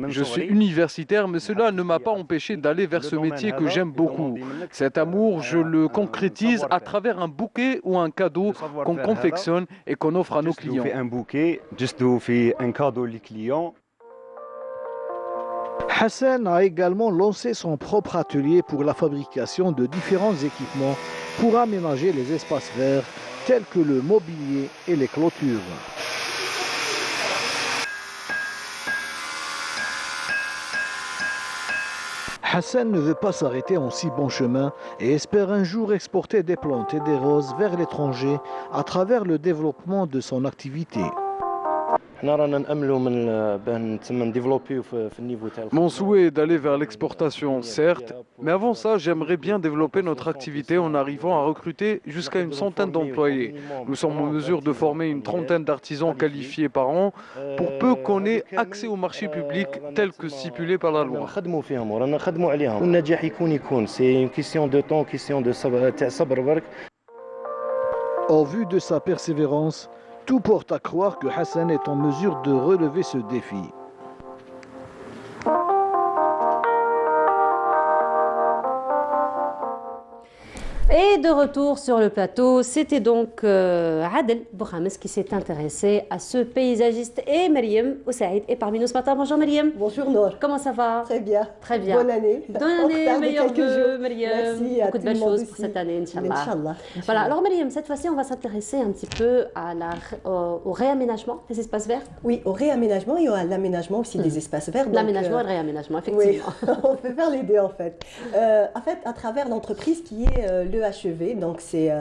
Je suis universitaire, mais cela ne m'a pas empêché d'aller vers ce métier que j'aime beaucoup. Cet amour, je le concrétise à travers un bouquet ou un cadeau qu'on confectionne et qu'on offre à nos clients. Un bouquet, juste un cadeau aux clients. Hassan a également lancé son propre atelier pour la fabrication de différents équipements pour aménager les espaces verts tels que le mobilier et les clôtures. Hassan ne veut pas s'arrêter en si bon chemin et espère un jour exporter des plantes et des roses vers l'étranger à travers le développement de son activité. Mon souhait est d'aller vers l'exportation, certes, mais avant ça, j'aimerais bien développer notre activité en arrivant à recruter jusqu'à une centaine d'employés. Nous sommes en mesure de former une trentaine d'artisans qualifiés par an pour peu qu'on ait accès au marché public tel que stipulé par la loi. C'est une question de temps, question de sabr. Au vu de sa persévérance, tout porte à croire que Hassan est en mesure de relever ce défi. Et de retour sur le plateau, c'était donc Adel Bouhames qui s'est intéressé à ce paysagiste et Mariam Oussaïd est parmi nous ce matin. Bonjour Mariam. Bonjour Nour. Comment ça va? Très bien. Très bien. Bonne année. Bonne année, meilleurs vœux Mariam. Merci à beaucoup de belles choses pour cette année, Inch'Allah. Voilà, alors Mariam, cette fois-ci on va s'intéresser un petit peu au réaménagement des espaces verts. Oui, au réaménagement et à l'aménagement aussi des espaces verts. L'aménagement et le réaménagement, effectivement. Oui, on peut faire les deux en fait. À travers l'entreprise qui est l'EHEV, donc c'est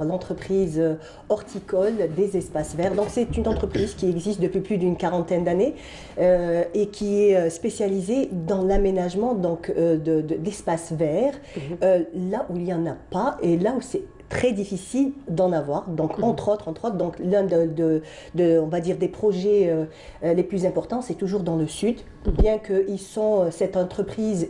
l'entreprise horticole des espaces verts. Donc c'est une entreprise qui existe depuis plus d'une quarantaine d'années et qui est spécialisée dans l'aménagement d'espaces verts, là où il n'y en a pas et là où c'est très difficile d'en avoir. Donc, entre autres, donc l'un on va dire des projets les plus importants, c'est toujours dans le sud, bien que cette entreprise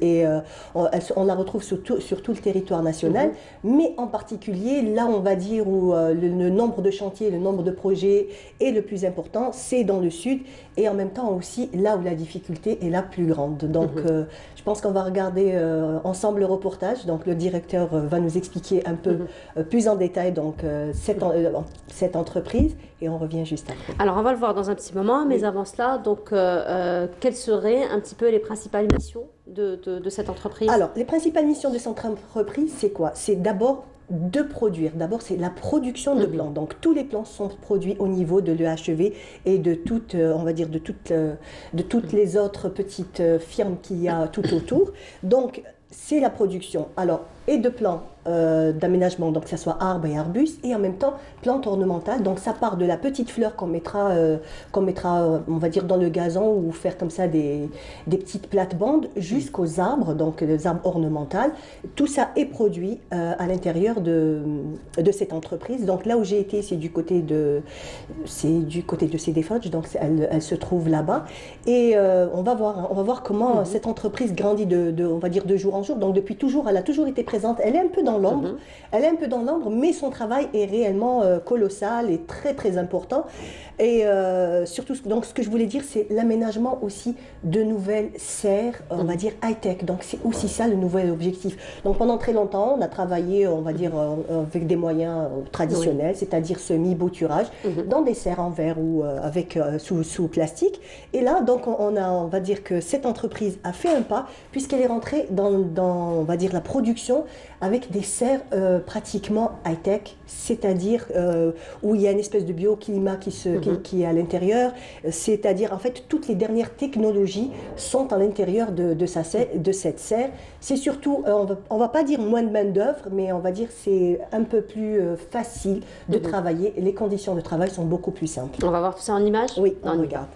on la retrouve sur tout le territoire national, mais en particulier là, on va dire où le nombre de chantiers, le nombre de projets est le plus important, c'est dans le sud et en même temps aussi là où la difficulté est la plus grande. Donc, je pense qu'on va regarder ensemble le reportage. Donc, le directeur va nous expliquer un peu plus en détail donc, cette entreprise et on revient juste après. Alors on va le voir dans un petit moment, mais avant cela, donc, quelles seraient un petit peu les principales missions de cette entreprise? Alors les principales missions de cette entreprise, c'est quoi? C'est d'abord de produire. D'abord, c'est la production de plants. Donc, tous les plants sont produits au niveau de l'EHEV et de toutes, on va dire, de toutes les autres petites firmes qu'il y a tout autour. Donc, c'est la production. Alors, et de plants d'aménagement, donc que ce soit arbres et arbustes, et en même temps plantes ornementales. Donc ça part de la petite fleur qu'on mettra, on va dire, dans le gazon ou faire comme ça des petites plates-bandes jusqu'aux arbres, donc les arbres ornementaux. Tout ça est produit à l'intérieur de cette entreprise. Donc là où j'ai été, c'est du côté de Cédefodge, donc elle se trouve là-bas. Et on va voir comment cette entreprise grandit on va dire de jour en jour. Donc depuis toujours, elle a toujours été présente. Elle est un peu dans l'ombre, mais son travail est réellement colossal et très très important. Et surtout, donc ce que je voulais dire, c'est l'aménagement aussi de nouvelles serres, on va dire high-tech. Donc c'est aussi ça le nouvel objectif. Donc pendant très longtemps, on a travaillé, on va dire, avec des moyens traditionnels, c'est-à-dire semi-bouturage, dans des serres en verre ou sous plastique. Et là, donc on va dire que cette entreprise a fait un pas puisqu'elle est rentrée dans on va dire la production avec des serres pratiquement high-tech, c'est-à-dire où il y a une espèce de bioclimat qui est à l'intérieur, c'est-à-dire en fait toutes les dernières technologies sont à l'intérieur de cette serre. C'est surtout, on va pas dire moins de main d'œuvre, mais on va dire c'est un peu plus facile de travailler. Les conditions de travail sont beaucoup plus simples. On va voir tout ça en images? Oui, on regarde.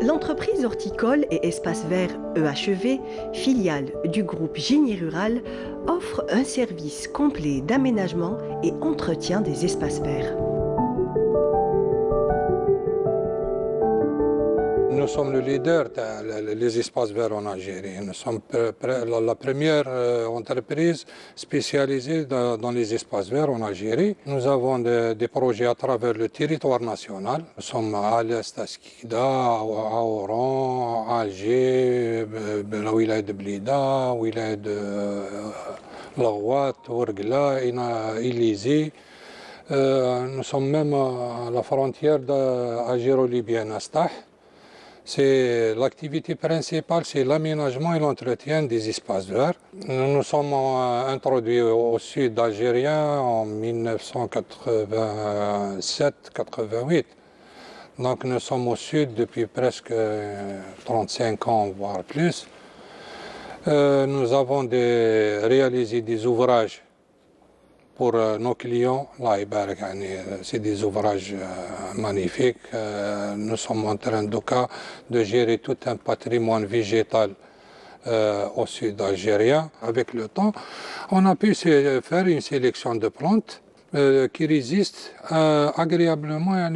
L'entreprise horticole et espace vert EHEV, filiale du groupe Génie Rural, offre un service complet d'aménagement et entretien des espaces verts. Nous sommes le leader des espaces verts en Algérie. Nous sommes la première entreprise spécialisée dans les espaces verts en Algérie. Nous avons des projets à travers le territoire national. Nous sommes à l'est, à Skikda, à Oran, à Alger, la wilaya de Blida, wilaya de Laghouat, Ouargla, Élysée. Nous sommes même à la frontière algéro-libyenne, à Stah. C'est l'activité principale, c'est l'aménagement et l'entretien des espaces verts. Nous nous sommes introduits au sud algérien en 1987-88. Donc nous sommes au sud depuis presque 35 ans, voire plus. Nous avons réalisé des ouvrages pour nos clients. C'est des ouvrages magnifiques. Nous sommes en train de gérer tout un patrimoine végétal au sud algérien. Avec le temps, on a pu faire une sélection de plantes qui résistent agréablement à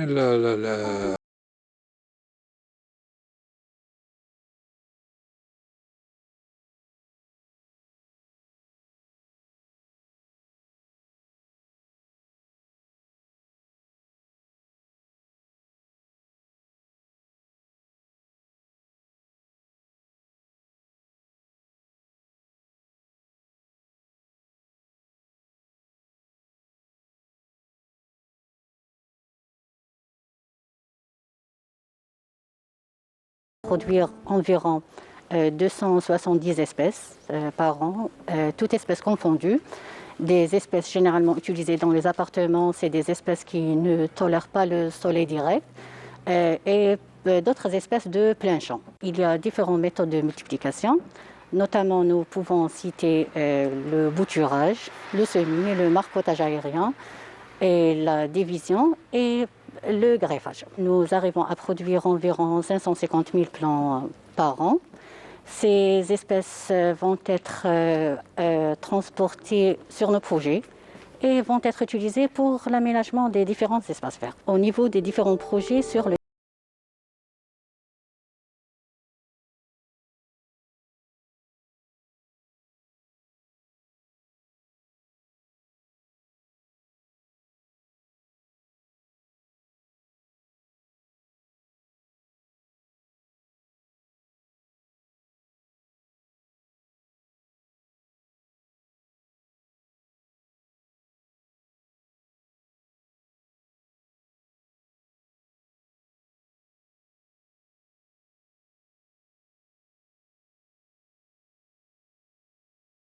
produire environ 270 espèces par an, toutes espèces confondues. Des espèces généralement utilisées dans les appartements, c'est des espèces qui ne tolèrent pas le soleil direct et d'autres espèces de plein champ. Il y a différentes méthodes de multiplication. Notamment, nous pouvons citer le bouturage, le semis, le marcottage aérien et la division et le greffage. Nous arrivons à produire environ 550 000 plants par an. Ces espèces vont être transportées sur nos projets et vont être utilisées pour l'aménagement des différents espaces verts. Au niveau des différents projets sur le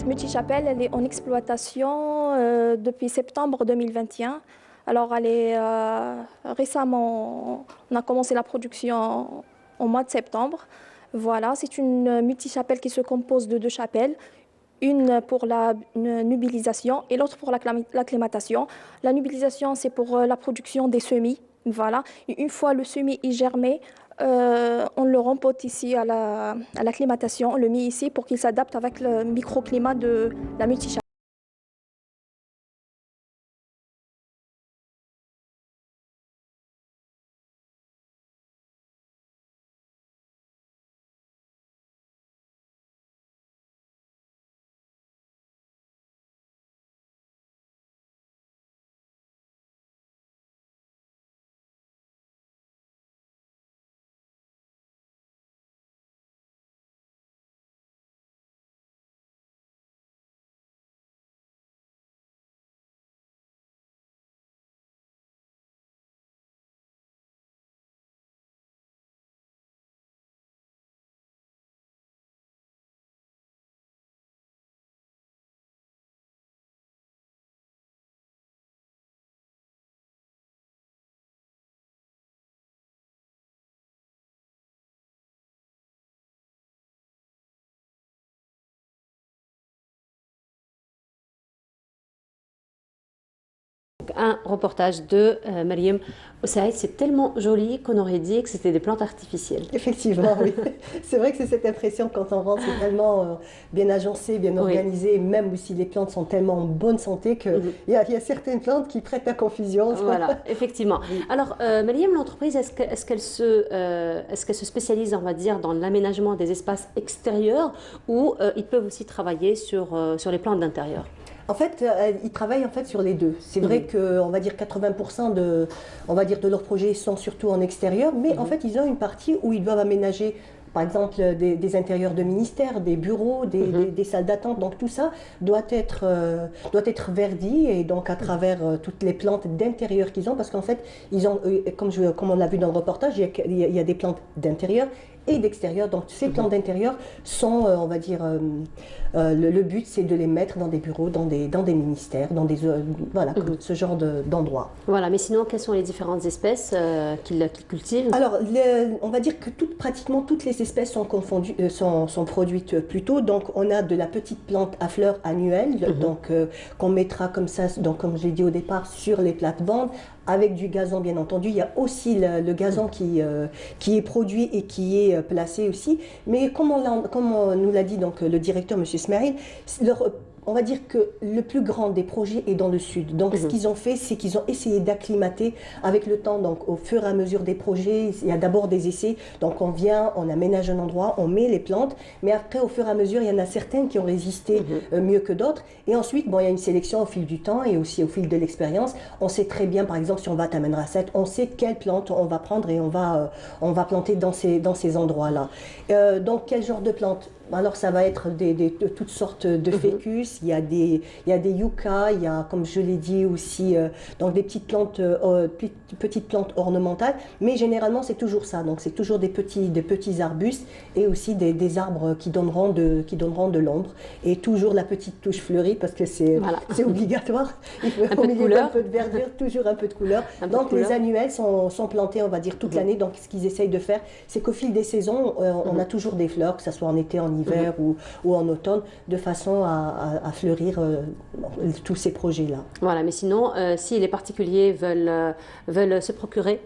Multichapelle, elle est en exploitation depuis septembre 2021. Alors, récemment, on a commencé la production au mois de septembre. Voilà, c'est une multichapelle qui se compose de 2 chapelles. Une pour la nubilisation et l'autre pour l'acclimatation. La nubilisation, c'est pour la production des semis. Voilà. Et une fois le semis est germé, on le rempote ici à l'acclimatation, on le met ici pour qu'il s'adapte avec le microclimat de la multichapelle. Donc un reportage de Mariam Oussaïd. C'est tellement joli qu'on aurait dit que c'était des plantes artificielles. Effectivement, oui. C'est vrai que c'est cette impression quand on rentre, c'est tellement bien agencé, bien organisé, même si les plantes sont tellement en bonne santé qu'il y a certaines plantes qui prêtent à confusion. Voilà, effectivement. Alors, Mariam, l'entreprise, est-ce qu'elle se spécialise, on va dire, dans l'aménagement des espaces extérieurs ou ils peuvent aussi travailler sur les plantes d'intérieur? En fait, ils travaillent en fait sur les deux. C'est vrai que, on va dire 80% de leurs projets sont surtout en extérieur, mais en fait, ils ont une partie où ils doivent aménager, par exemple, des intérieurs de ministères, des bureaux, des salles d'attente. Donc tout ça doit être verdi, et donc à travers toutes les plantes d'intérieur qu'ils ont, parce qu'en fait, ils ont, comme on l'a vu dans le reportage, il y a des plantes d'intérieur et d'extérieur. Donc ces plantes d'intérieur sont, on va dire, le but c'est de les mettre dans des bureaux, dans des ministères, dans des voilà, ce genre d'endroits. Voilà, mais sinon, quelles sont les différentes espèces qu'ils cultivent? Alors, on va dire que pratiquement toutes les espèces sont confondues, sont produites plutôt. Donc on a de la petite plante à fleurs annuelles, donc qu'on mettra comme ça, donc comme j'ai dit au départ, sur les plates-bandes, avec du gazon bien entendu. Il y a aussi le gazon qui est produit et qui est placé aussi. Mais comme on nous l'a dit donc, le directeur, M. Smaïl, on va dire que le plus grand des projets est dans le sud. Donc ce qu'ils ont fait, c'est qu'ils ont essayé d'acclimater avec le temps. Donc au fur et à mesure des projets, il y a d'abord des essais. Donc on vient, on aménage un endroit, on met les plantes. Mais après, au fur et à mesure, il y en a certaines qui ont résisté mieux que d'autres. Et ensuite, bon, il y a une sélection au fil du temps et aussi au fil de l'expérience. On sait très bien, par exemple, si on va à Taman Rasset, on sait quelle plante on va prendre et on va planter dans ces endroits-là. Donc quel genre de plante? Alors ça va être de toutes sortes de fécus, il y a des yuccas, il y a, comme je l'ai dit aussi, donc des petites plantes ornementales, mais généralement c'est toujours ça, donc c'est toujours des petits arbustes et aussi des arbres qui donneront de l'ombre, et toujours la petite touche fleurie parce que c'est obligatoire, il faut au milieu d'un peu de verdure, toujours un peu de couleur. Donc les annuels sont plantés, on va dire, toute l'année. Donc ce qu'ils essayent de faire, c'est qu'au fil des saisons, on a toujours des fleurs, que ce soit en été, en hiver ou en automne, de façon à fleurir tous ces projets-là. Voilà, mais sinon, si les particuliers veulent se procurer?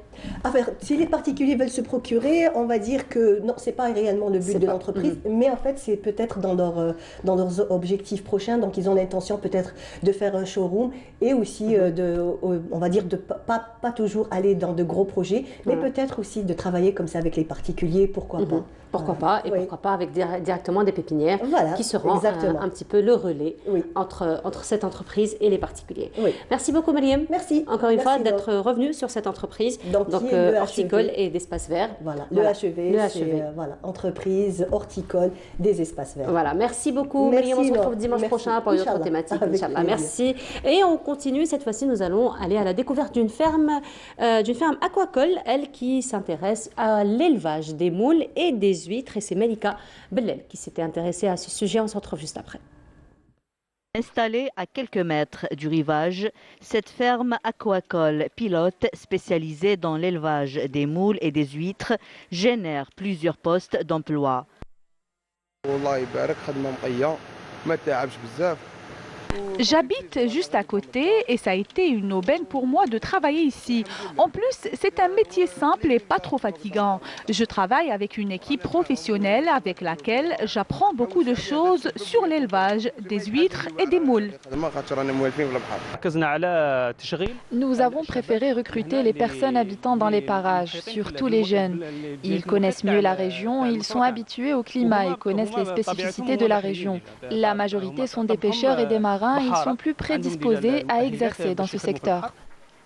Enfin, si les particuliers veulent se procurer, on va dire que non, c'est pas réellement le but de l'entreprise, mais en fait, c'est peut-être dans leurs objectifs prochains. Donc, ils ont l'intention peut-être de faire un showroom et aussi on va dire de pas toujours aller dans de gros projets, mais peut-être aussi de travailler comme ça avec les particuliers, pourquoi pas. Pourquoi pas, et pourquoi pas avec directement des pépinières qui seront un petit peu le relais entre cette entreprise et les particuliers. Merci beaucoup, Mariam. Merci. Encore une fois d'être revenue sur cette entreprise, donc horticole et d'espaces verts. Voilà, le HEV, c'est entreprise horticole des espaces verts. Voilà, merci beaucoup, Mariam. On se retrouve dimanche prochain pour une autre thématique. Inch'Allah. Merci. Et on continue, cette fois-ci, nous allons aller à la découverte d'une ferme aquacole, elle qui s'intéresse à l'élevage des moules et des huîtres, et c'est Melika Bellel qui s'était intéressée à ce sujet. On se retrouve juste après. Installée à quelques mètres du rivage, cette ferme aquacole pilote spécialisée dans l'élevage des moules et des huîtres génère plusieurs postes d'emploi. J'habite juste à côté et ça a été une aubaine pour moi de travailler ici. En plus, c'est un métier simple et pas trop fatigant. Je travaille avec une équipe professionnelle avec laquelle j'apprends beaucoup de choses sur l'élevage des huîtres et des moules. Nous avons préféré recruter les personnes habitant dans les parages, surtout les jeunes. Ils connaissent mieux la région, ils sont habitués au climat et connaissent les spécificités de la région. La majorité sont des pêcheurs et des marins. Ils sont plus prédisposés à exercer dans ce secteur.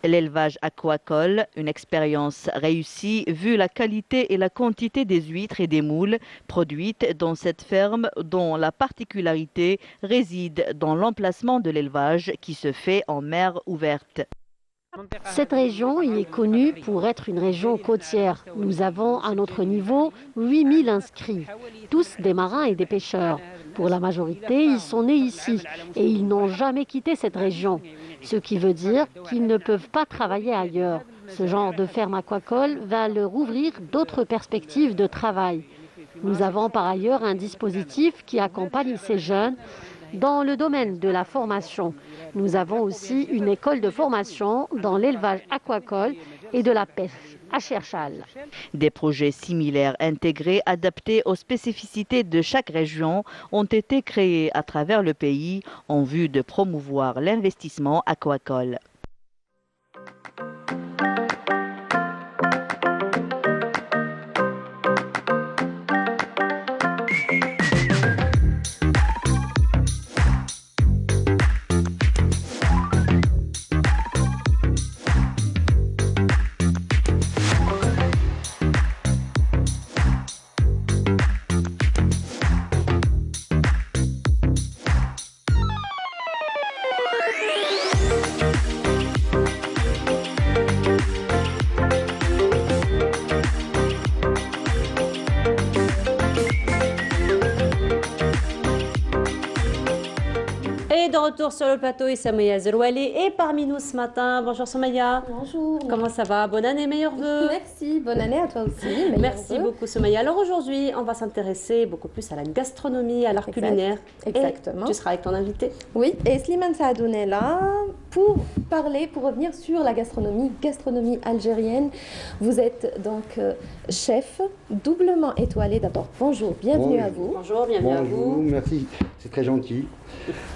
L'élevage aquacole, une expérience réussie vu la qualité et la quantité des huîtres et des moules produites dans cette ferme dont la particularité réside dans l'emplacement de l'élevage qui se fait en mer ouverte. Cette région est connue pour être une région côtière. Nous avons à notre niveau 8000 inscrits, tous des marins et des pêcheurs. Pour la majorité, ils sont nés ici et ils n'ont jamais quitté cette région, ce qui veut dire qu'ils ne peuvent pas travailler ailleurs. Ce genre de ferme aquacole va leur ouvrir d'autres perspectives de travail. Nous avons par ailleurs un dispositif qui accompagne ces jeunes dans le domaine de la formation. Nous avons aussi une école de formation dans l'élevage aquacole et de la pêche à Cherchal. Des projets similaires intégrés, adaptés aux spécificités de chaque région, ont été créés à travers le pays en vue de promouvoir l'investissement aquacole. Et de retour sur le plateau, Samaya Zerouali est parmi nous ce matin. Bonjour Samaya. Bonjour. Comment ça va? Bonne année, meilleurs vœux. Merci, bonne année à toi aussi. Merci beaucoup Samaya. Alors aujourd'hui, on va s'intéresser beaucoup plus à la gastronomie, à l'art culinaire. Exactement. Et tu seras avec ton invité. Oui, et Slimane Saadoun est là pour revenir sur la gastronomie algérienne. Vous êtes donc chef, doublement étoilé d'abord. Bonjour, bienvenue à vous. Bonjour, bienvenue à vous. Bonjour, merci, c'est très gentil.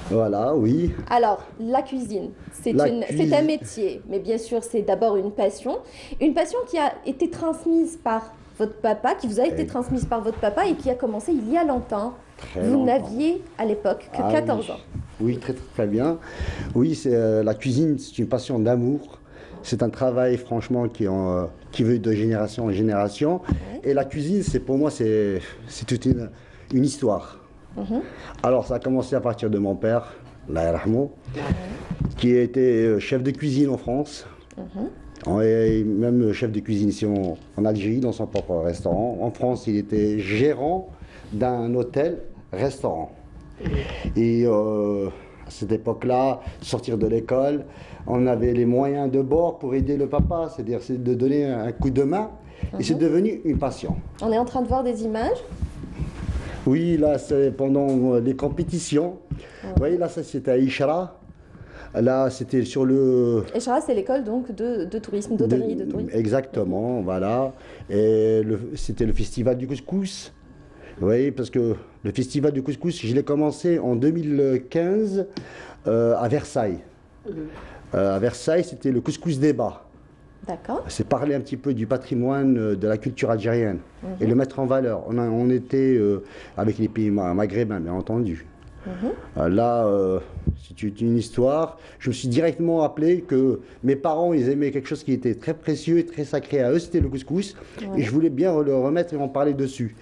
Voilà, oui. Alors, la cuisine, c'est un métier, mais bien sûr, c'est d'abord une passion qui a été transmise par votre papa, qui vous a été transmise par votre papa et qui a commencé il y a longtemps. Vous n'aviez à l'époque que 14 ans. Oui, très bien. Oui, la cuisine, c'est une passion d'amour. C'est un travail, franchement, qui veut de génération en génération. Et la cuisine, pour moi, c'est toute une histoire. Alors, ça a commencé à partir de mon père, Allah yarhamou, qui était chef de cuisine en France, et même chef de cuisine ici en Algérie, dans son propre restaurant. En France, il était gérant d'un hôtel-restaurant. Et à cette époque-là, sortir de l'école, on avait les moyens de bord pour aider le papa, c'est-à-dire de donner un coup de main, et c'est devenu une passion. On est en train de voir des images. Oui, là, c'est pendant les compétitions. Vous voyez, là, ça, c'était à Ishra. Là, c'était sur le... Ishra, c'est l'école donc de tourisme, d'hôtellerie de tourisme. Exactement, voilà. Et c'était le festival du couscous. Vous voyez, parce que le festival du couscous, je l'ai commencé en 2015 à Versailles. À Versailles, c'était le couscous débat. D'accord. C'est parler un petit peu du patrimoine de la culture algérienne et le mettre en valeur. On était avec les pays maghrébins, bien entendu. Là, c'est une histoire. Je me suis directement appelé que mes parents, ils aimaient quelque chose qui était très précieux et très sacré à eux, c'était le couscous. Et je voulais bien le remettre et en parler dessus.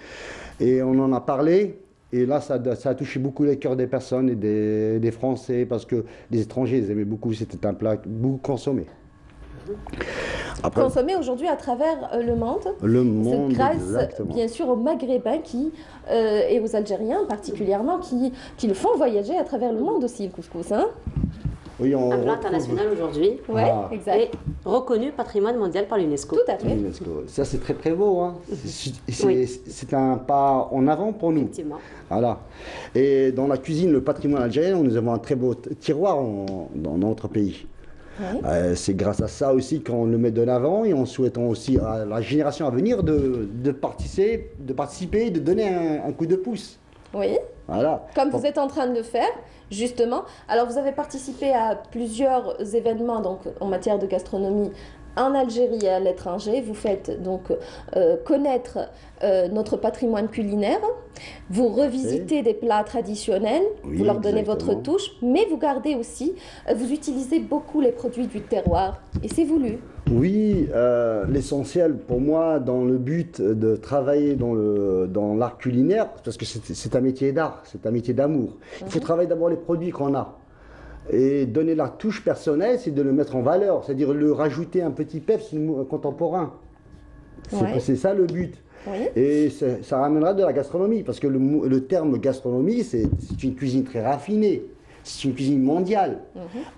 Et on en a parlé. Et là, ça a touché beaucoup les cœurs des personnes et des Français, parce que les étrangers, ils aimaient beaucoup. C'était un plat beaucoup consommé. Consommé aujourd'hui à travers le monde. Le monde, grâce, exactement. Bien sûr, aux Maghrébins et aux Algériens particulièrement qui le font voyager à travers le monde aussi, le couscous. Hein. Oui, un plat international aujourd'hui. Oui, exact. Et reconnu patrimoine mondial par l'UNESCO. Tout à fait. Ça, c'est très beau. Hein. C'est un pas en avant pour nous. Effectivement. Voilà. Et dans la cuisine, le patrimoine algérien, nous avons un très beau tiroir dans notre pays. C'est grâce à ça aussi qu'on le met de l'avant, et en souhaitant aussi à la génération à venir de participer, de donner un coup de pouce. Oui. Voilà. Comme vous êtes en train de le faire, justement. Alors, vous avez participé à plusieurs événements donc, en matière de gastronomie en Algérie et à l'étranger. Vous faites donc connaître notre patrimoine culinaire. Vous revisitez des plats traditionnels, vous leur donnez votre touche, mais vous gardez aussi, vous utilisez beaucoup les produits du terroir, et c'est voulu. Oui, l'essentiel pour moi, dans le but de travailler dans l'art culinaire, parce que c'est un métier d'art, c'est un métier d'amour. Il faut travailler d'abord les produits qu'on a. Et donner la touche personnelle, c'est de le mettre en valeur, c'est-à-dire le rajouter un petit peps contemporain. C'est ça le but. Et ça ramènera de la gastronomie, parce que le terme gastronomie, c'est une cuisine très raffinée. C'est une cuisine mondiale.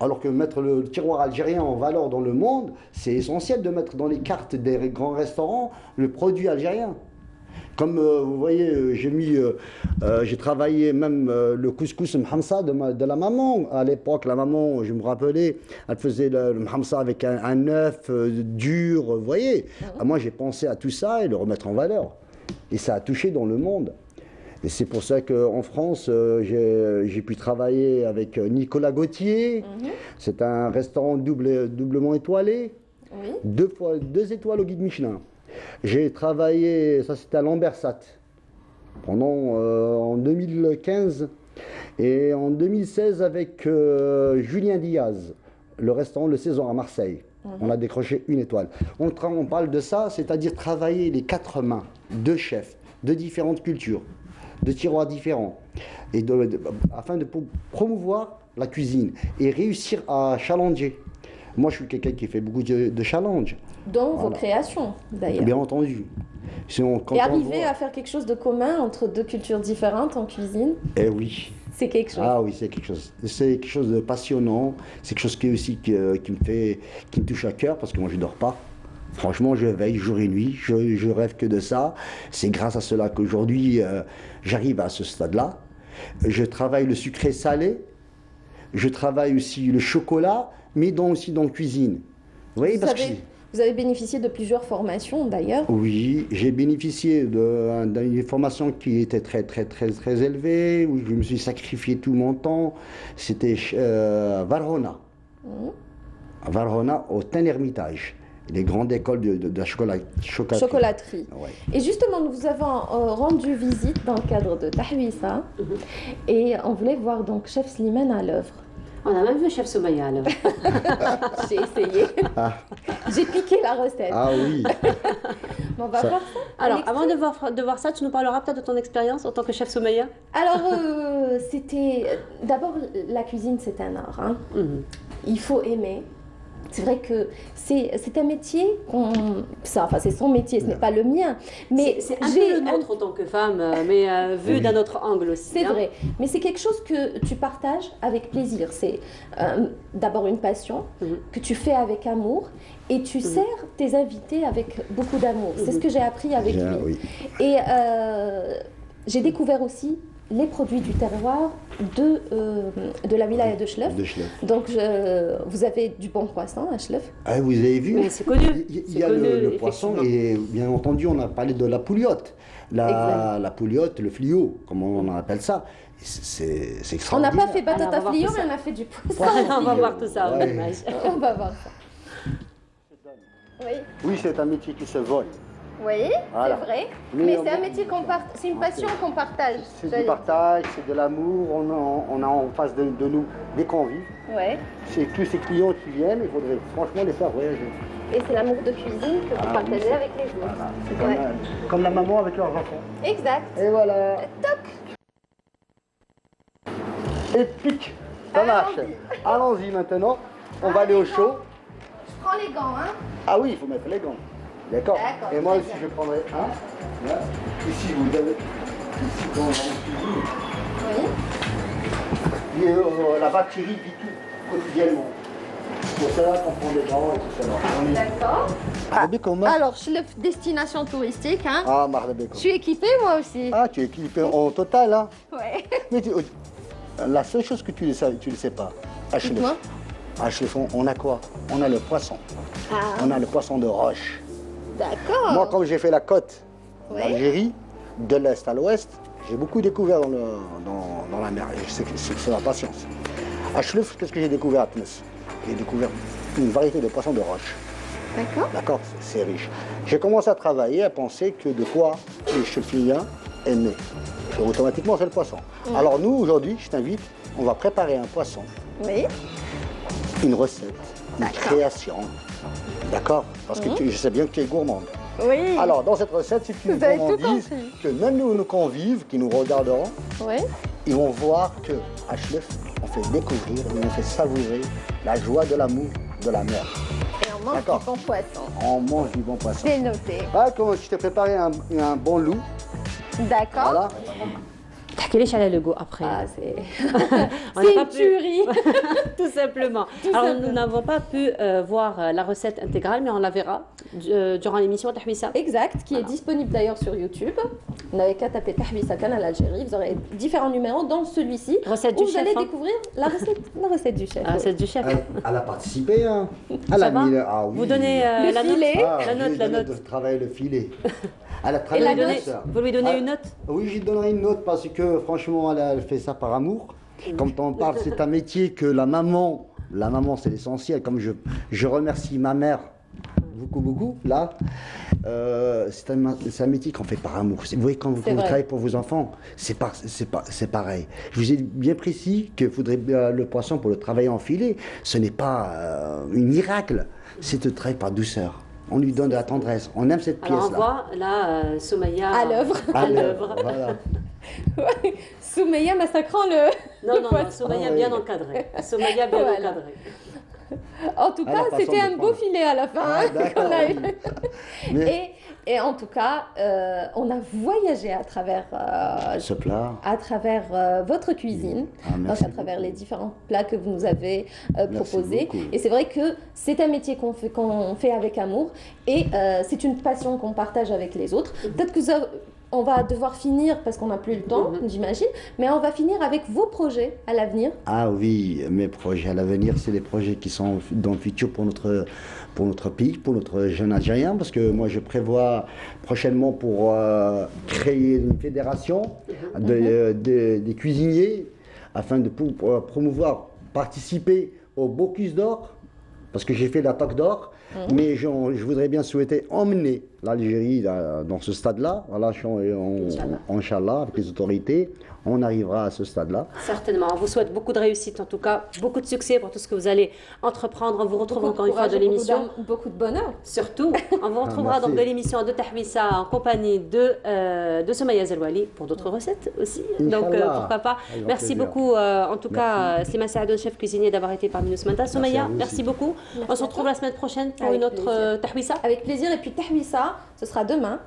Alors que mettre le tiroir algérien en valeur dans le monde, c'est essentiel de mettre dans les cartes des grands restaurants le produit algérien. Comme vous voyez, j'ai travaillé même le couscous mhamsa de la maman. À l'époque, la maman, je me rappelais, elle faisait le mhamsa avec un œuf dur, vous voyez. Moi, j'ai pensé à tout ça et le remettre en valeur. Et ça a touché dans le monde. Et c'est pour ça qu'en France, j'ai pu travailler avec Nicolas Gauthier. C'est un restaurant doublement étoilé. Oui. 2 étoiles au guide Michelin. J'ai travaillé, ça c'était à Lambersat, en 2015. Et en 2016 avec Julien Diaz, le restaurant Le César à Marseille. On a décroché 1 étoile. On parle de ça, c'est-à-dire travailler les 4 mains de chefs de différentes cultures, de tiroirs différents, et afin de promouvoir la cuisine et réussir à challenger. Moi, je suis quelqu'un qui fait beaucoup de challenges. Dans vos créations, d'ailleurs. Bien entendu. Et arriver à faire quelque chose de commun entre 2 cultures différentes en cuisine. Eh oui. C'est quelque chose. Ah oui, c'est quelque chose. C'est quelque chose de passionnant. C'est quelque chose qui me touche à cœur parce que moi, je ne dors pas. Franchement, je veille jour et nuit. Je rêve que de ça. C'est grâce à cela qu'aujourd'hui, j'arrive à ce stade-là. Je travaille le sucré salé. Je travaille aussi le chocolat, mais aussi dans la cuisine. Vous voyez, vous avez bénéficié de plusieurs formations d'ailleurs. Oui, j'ai bénéficié d'une formation qui était très élevée, où je me suis sacrifié tout mon temps. C'était Varhona. Varhona au Tain-Hermitage. Les grandes écoles de la chocolaterie. Ouais. Et justement, nous vous avons rendu visite dans le cadre de Tahwissa. Et on voulait voir donc Chef Slimane à l'œuvre. On a même vu Chef Soumaya à l'œuvre. J'ai essayé. J'ai piqué la recette. Ah oui. Bon, on va voir ça. Alors, avant de voir ça, tu nous parleras peut-être de ton expérience en tant que Chef Soumaya. Alors, c'était... D'abord, la cuisine, c'est un art. Hein. Il faut aimer. C'est vrai que c'est un métier c'est son métier, ce n'est pas le mien. Mais c'est un peu le nôtre en tant que femme, mais vu d'un autre angle aussi. C'est vrai, mais c'est quelque chose que tu partages avec plaisir. C'est d'abord une passion que tu fais avec amour et tu sers tes invités avec beaucoup d'amour. C'est ce que j'ai appris avec lui. Oui. Et j'ai découvert aussi les produits du terroir de la wilaya de Chlef. Donc, vous avez du bon poisson à Chlef. Ah, vous avez vu, c'est connu. Il y a le poisson et bien entendu, on a parlé de la pouliotte. La pouliotte, le flio, comme on appelle ça. C'est extraordinaire. On n'a pas fait batata flio, mais on a fait du poisson. On va voir tout ça. Ouais. On va voir ça. Oui, c'est un métier qui se vole. Oui, voilà. C'est vrai. Mais c'est un métier c'est une passion qu'on partage. C'est du partage, c'est de l'amour. On a en face de nous des convives. Ouais. C'est tous ces clients qui viennent, il faudrait franchement les faire voyager. Et c'est l'amour de cuisine que vous partagez avec les autres. Voilà. C'est comme la maman avec leurs enfants. Exact. Et voilà. Toc. Et pique. Ça marche. Allons-y maintenant. On va aller au chaud. Je prends les gants, hein. Ah oui, il faut mettre les gants. D'accord. Et moi aussi, je prendrai un. Là. Ici, vous avez. Ici, dans la cuisine. Oui. Et, la bactérie vit tout quotidiennement. Pour cela qu'on prend des gants et tout ça. D'accord. Alors, je suis destination touristique. Hein. Ah, Marlebeko. Je suis équipée, moi aussi. Ah, tu es équipée en total, hein. Ouais. Mais la seule chose que tu ne sais pas, à Chlef, on a quoi? On a le poisson. On a le poisson de roche. D'accord. Moi, comme j'ai fait la côte d'Algérie, de l'Est à l'Ouest, j'ai beaucoup découvert dans la mer. C'est ma patience. À Chlef, qu'est-ce que j'ai découvert à Tunis? J'ai découvert une variété de poissons de roche. D'accord. D'accord, c'est riche. J'ai commencé à travailler, à penser que de quoi les chefliens aimaient. Et automatiquement, c'est le poisson. Alors nous, aujourd'hui, je t'invite, on va préparer un poisson. Oui. Une recette, une création. D'accord? Parce que je sais bien que tu es gourmande. Oui. Alors, dans cette recette, si tu nous gourmandises, que même nos convives qui nous regarderont, ils vont voir qu'à Chlef, on fait découvrir, on fait savourer la joie de l'amour de la mer. Et on mange du bon poisson. On mange du bon poisson. C'est noté. Ah, comment je t'ai préparé un bon loup. D'accord. Voilà. تحكيليش على le goût après. Ah, c'est C'est une tuerie. Tout simplement. Alors, nous n'avons pas pu voir la recette intégrale, mais on la verra durant l'émission Tahwissa. Exact, qui est disponible d'ailleurs sur YouTube. Vous n'avez qu'à taper Tahwissa Canal Algérie. Vous aurez différents numéros, dont celui-ci. Recette où du vous chef. allez découvrir la recette du chef. La recette du chef. Elle a participé. Hein. Elle Ça a va mis ah, oui. Vous donnez Le la filet. note. La note, la De note. travailler le filet. Elle a Et travaillé la le note, vous lui donnez une note? Oui, je lui donnerai une note parce que franchement, elle fait ça par amour. Quand on parle, c'est un métier que la maman c'est l'essentiel. Comme je remercie ma mère beaucoup, là, c'est un métier qu'on fait par amour. Vous voyez, quand vous travaillez pour vos enfants, c'est pareil. Je vous ai bien précis qu'il faudrait le poisson pour le travailler en filet. Ce n'est pas un miracle, c'est de travailler par douceur. On lui donne de la tendresse. On aime cette pièce-là. Alors on voit là Soumaïa à l'œuvre. À l'œuvre, voilà. Soumaïa massacrant le. Non, Soumaïa bien encadré. Soumaïa bien encadré. En tout cas, c'était un beau filet à la fin qu'on a eu. Et en tout cas, on a voyagé à travers ce plat, à travers votre cuisine, donc à travers les différents plats que vous nous avez proposés. Et c'est vrai que c'est un métier qu'on fait avec amour et c'est une passion qu'on partage avec les autres. Peut-être que on va devoir finir parce qu'on n'a plus le temps, j'imagine, mais on va finir avec vos projets à l'avenir. Ah oui, mes projets à l'avenir, c'est des projets qui sont dans le futur pour notre pays, pour notre jeune Algérien, parce que moi je prévois prochainement pour créer une fédération des cuisiniers afin de promouvoir, participer au Bocuse d'Or, parce que j'ai fait la Toque d'Or, mais je voudrais bien souhaiter emmener l'Algérie dans ce stade-là, voilà, Inch'Allah, avec les autorités, on arrivera à ce stade-là. Certainement, on vous souhaite beaucoup de réussite, en tout cas, beaucoup de succès pour tout ce que vous allez entreprendre. On vous retrouve encore une fois de l'émission. Beaucoup de bonheur. Surtout, on vous retrouvera donc de l'émission de Tahwissa en compagnie de Soumaïa Zelouali pour d'autres recettes aussi. Donc pourquoi pas. Merci beaucoup, en tout cas, Slima Saadou, chef cuisinier, d'avoir été parmi nous ce matin. Soumaïa, merci beaucoup. On se retrouve la semaine prochaine pour une autre Tahwissa. Avec plaisir. Et puis Tahwissa, ce sera demain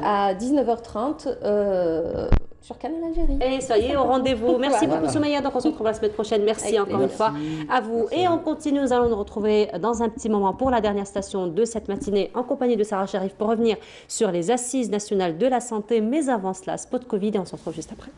à 19h30 sur Canal Algérie. Et soyez au rendez-vous. Merci beaucoup Soumaïa. Donc on se retrouve la semaine prochaine. Merci encore une fois à vous. Et on continue. Nous allons nous retrouver dans un petit moment pour la dernière station de cette matinée en compagnie de Sarah Sharif pour revenir sur les assises nationales de la santé. Mais avant cela, spot Covid et on se retrouve juste après.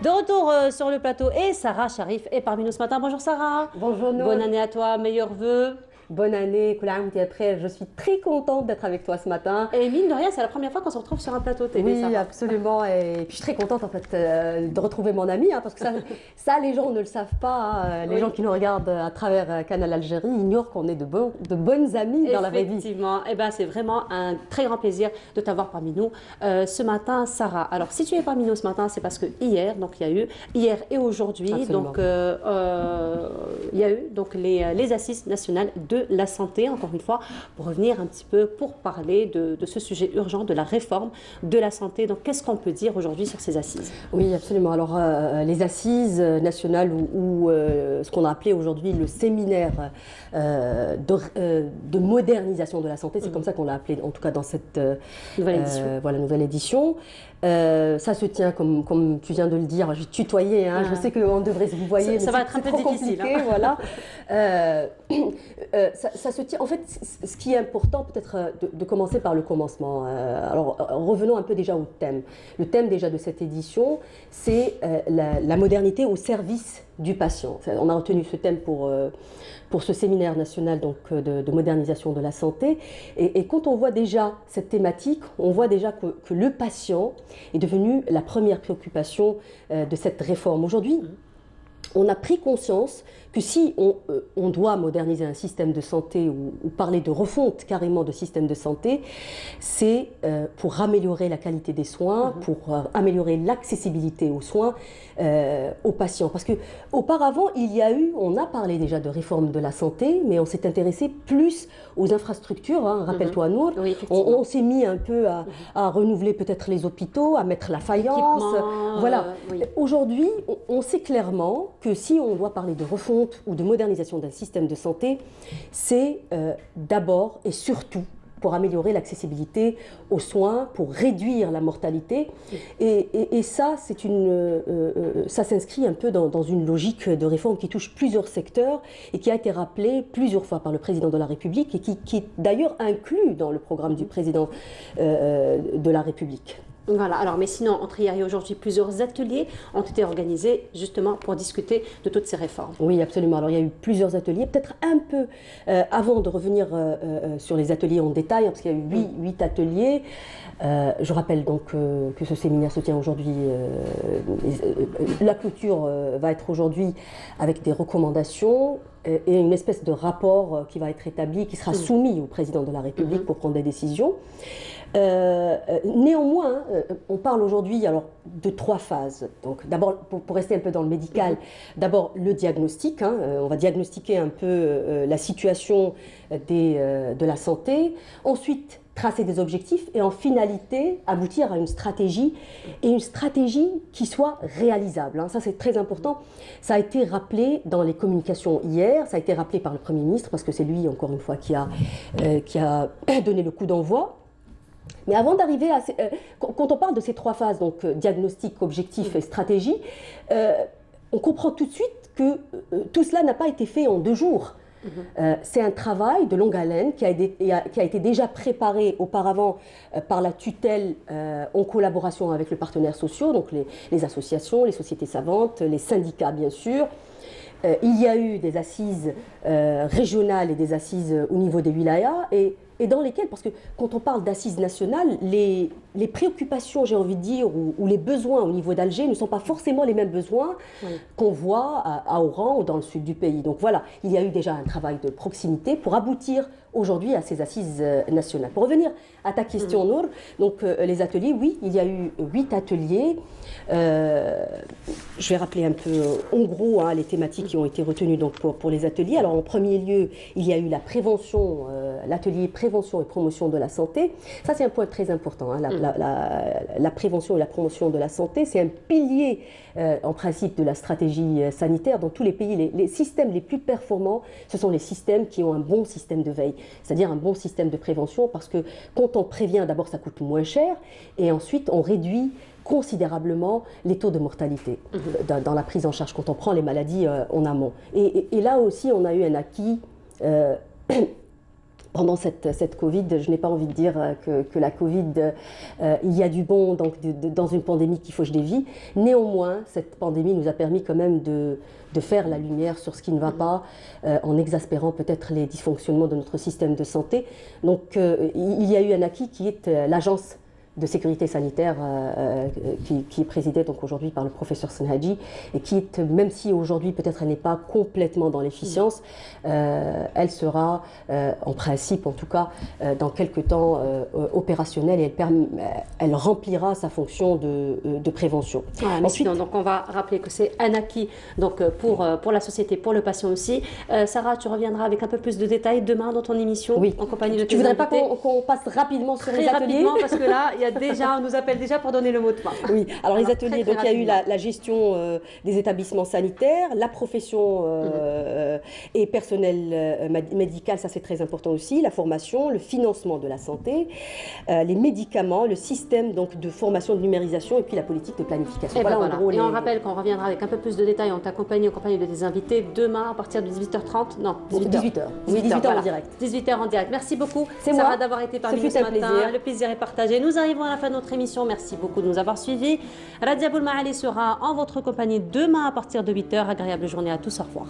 De retour sur le plateau et Sarah Sharif est parmi nous ce matin. Bonjour Sarah. Bonjour. Bonne année à toi, meilleurs vœux. bonne année, après, je suis très contente d'être avec toi ce matin. Et mine de rien, c'est la première fois qu'on se retrouve sur un plateau télé. Oui, ça absolument. Et puis je suis très contente en fait de retrouver mon ami, hein, parce que ça, les gens ne le savent pas. Hein. Les gens qui nous regardent à travers Canal Algérie ignorent qu'on est de bonnes amies dans la vraie vie. Effectivement. Eh ben, c'est vraiment un très grand plaisir de t'avoir parmi nous ce matin, Sarah. Alors, si tu es parmi nous ce matin, c'est parce que hier et aujourd'hui, donc il y a eu donc les assises nationales de la santé, encore une fois, pour revenir un petit peu pour parler de ce sujet urgent de la réforme de la santé. Donc, qu'est-ce qu'on peut dire aujourd'hui sur ces assises? Oui, absolument. Alors, les assises nationales ou ce qu'on a appelé aujourd'hui le séminaire de modernisation de la santé, c'est comme ça qu'on l'a appelé, en tout cas dans cette nouvelle édition. Ça se tient, comme tu viens de le dire, je vais tutoyer, hein, je sais qu'on devrait se vous voyez, ça va être un peu difficile. Hein. Voilà. Ça se tient. En fait, ce qui est important, peut-être de commencer par le commencement. Alors, revenons un peu déjà au thème. Le thème déjà de cette édition, c'est la modernité au service du patient. Enfin, on a retenu ce thème pour ce séminaire national donc, de modernisation de la santé. Et quand on voit déjà cette thématique, on voit déjà que le patient est devenu la première préoccupation de cette réforme. Aujourd'hui, on a pris conscience que si on doit moderniser un système de santé ou parler de refonte carrément de système de santé, c'est pour améliorer la qualité des soins, pour améliorer l'accessibilité aux soins aux patients. Parce qu'auparavant, on a parlé déjà de réforme de la santé, mais on s'est intéressé plus aux infrastructures. Hein. Rappelle-toi, Nour, on s'est mis un peu à renouveler peut-être les hôpitaux, à mettre la faïence. Voilà. Aujourd'hui, on sait clairement que si on doit parler de refonte ou de modernisation d'un système de santé, c'est d'abord et surtout pour améliorer l'accessibilité aux soins, pour réduire la mortalité. Et ça, ça s'inscrit un peu dans une logique de réforme qui touche plusieurs secteurs et qui a été rappelée plusieurs fois par le président de la République et qui est d'ailleurs inclus dans le programme du président de la République. Voilà, alors mais sinon, entre hier et aujourd'hui, plusieurs ateliers ont été organisés justement pour discuter de toutes ces réformes. Oui, absolument. Alors il y a eu plusieurs ateliers, peut-être un peu avant de revenir sur les ateliers en détail, parce qu'il y a eu 8 ateliers. Je rappelle donc que ce séminaire se tient aujourd'hui, la clôture va être aujourd'hui avec des recommandations et une espèce de rapport qui va être établi, qui sera soumis au président de la République pour prendre des décisions. Néanmoins, on parle aujourd'hui de 3 phases. Donc, d'abord, pour rester un peu dans le médical, d'abord le diagnostic. Hein, on va diagnostiquer un peu la situation de la santé. Ensuite, tracer des objectifs et en finalité aboutir à une stratégie et une stratégie qui soit réalisable. Hein. Ça, c'est très important. Ça a été rappelé dans les communications hier, ça a été rappelé par le Premier ministre parce que c'est lui, encore une fois, qui a donné le coup d'envoi. Mais avant d'arriver à... quand on parle de ces 3 phases, donc diagnostic, objectif et stratégie, on comprend tout de suite que tout cela n'a pas été fait en 2 jours. C'est un travail de longue haleine qui a été déjà préparé auparavant par la tutelle en collaboration avec les partenaires sociaux, donc les associations, les sociétés savantes, les syndicats bien sûr. Il y a eu des assises régionales et des assises au niveau des wilayas et dans lesquelles, parce que quand on parle d'assises nationales, les préoccupations, j'ai envie de dire, ou les besoins au niveau d'Alger ne sont pas forcément les mêmes besoins qu'on voit à Oran ou dans le sud du pays. Donc voilà, il y a eu déjà un travail de proximité pour aboutir aujourd'hui à ces assises nationales. Pour revenir à ta question, Nour, donc les ateliers, oui, il y a eu 8 ateliers. Je vais rappeler un peu, en gros, les thématiques qui ont été retenues donc, pour les ateliers. Alors, en premier lieu, il y a eu la prévention, l'atelier prévention et promotion de la santé. Ça, c'est un point très important. Hein, la prévention et la promotion de la santé, c'est un pilier, en principe, de la stratégie sanitaire. Dans tous les pays, les systèmes les plus performants, ce sont les systèmes qui ont un bon système de veille, c'est-à-dire un bon système de prévention, parce que quand on prévient, d'abord, ça coûte moins cher, et ensuite, on réduit considérablement les taux de mortalité dans la prise en charge quand on prend les maladies en amont. Et là aussi, on a eu un acquis pendant cette Covid, je n'ai pas envie de dire que la Covid, il y a du bon dans une pandémie qui fauche des vies. Néanmoins, cette pandémie nous a permis quand même de faire la lumière sur ce qui ne va pas, en exaspérant peut-être les dysfonctionnements de notre système de santé. Donc il y a eu un acquis qui est l'agence de sécurité sanitaire qui est présidée donc aujourd'hui par le professeur Senhadji et qui est, même si aujourd'hui peut-être elle n'est pas complètement dans l'efficience, elle sera en principe en tout cas dans quelques temps opérationnelle et elle remplira sa fonction de prévention. Ensuite, donc on va rappeler que c'est un acquis donc pour la société, pour le patient aussi. Sarah, tu reviendras avec un peu plus de détails demain dans ton émission en compagnie de tes Tu voudrais invités. pas qu'on passe rapidement sur Très les ateliers rapidement parce que là, on nous appelle déjà pour donner le mot de fin. Oui, alors les ateliers, très donc il y a eu la gestion des établissements sanitaires, la profession et personnel médical, ça c'est très important aussi, la formation, le financement de la santé, les médicaments, le système donc de formation, de numérisation et puis la politique de planification. Et, Voilà, en gros, et on rappelle qu'on reviendra avec un peu plus de détails en compagnie de tes invités demain à partir de 18h30. Non, 18h. 18h en direct. 18h en direct. Merci beaucoup, C'est Sarah, moi. d'avoir été parmi Ce nous fut ce un matin. plaisir. Le plaisir est partagé. Nous arrivons à la fin de notre émission. Merci beaucoup de nous avoir suivis. Radia Boulmaali sera en votre compagnie demain à partir de 8h. Agréable journée à tous. Au revoir.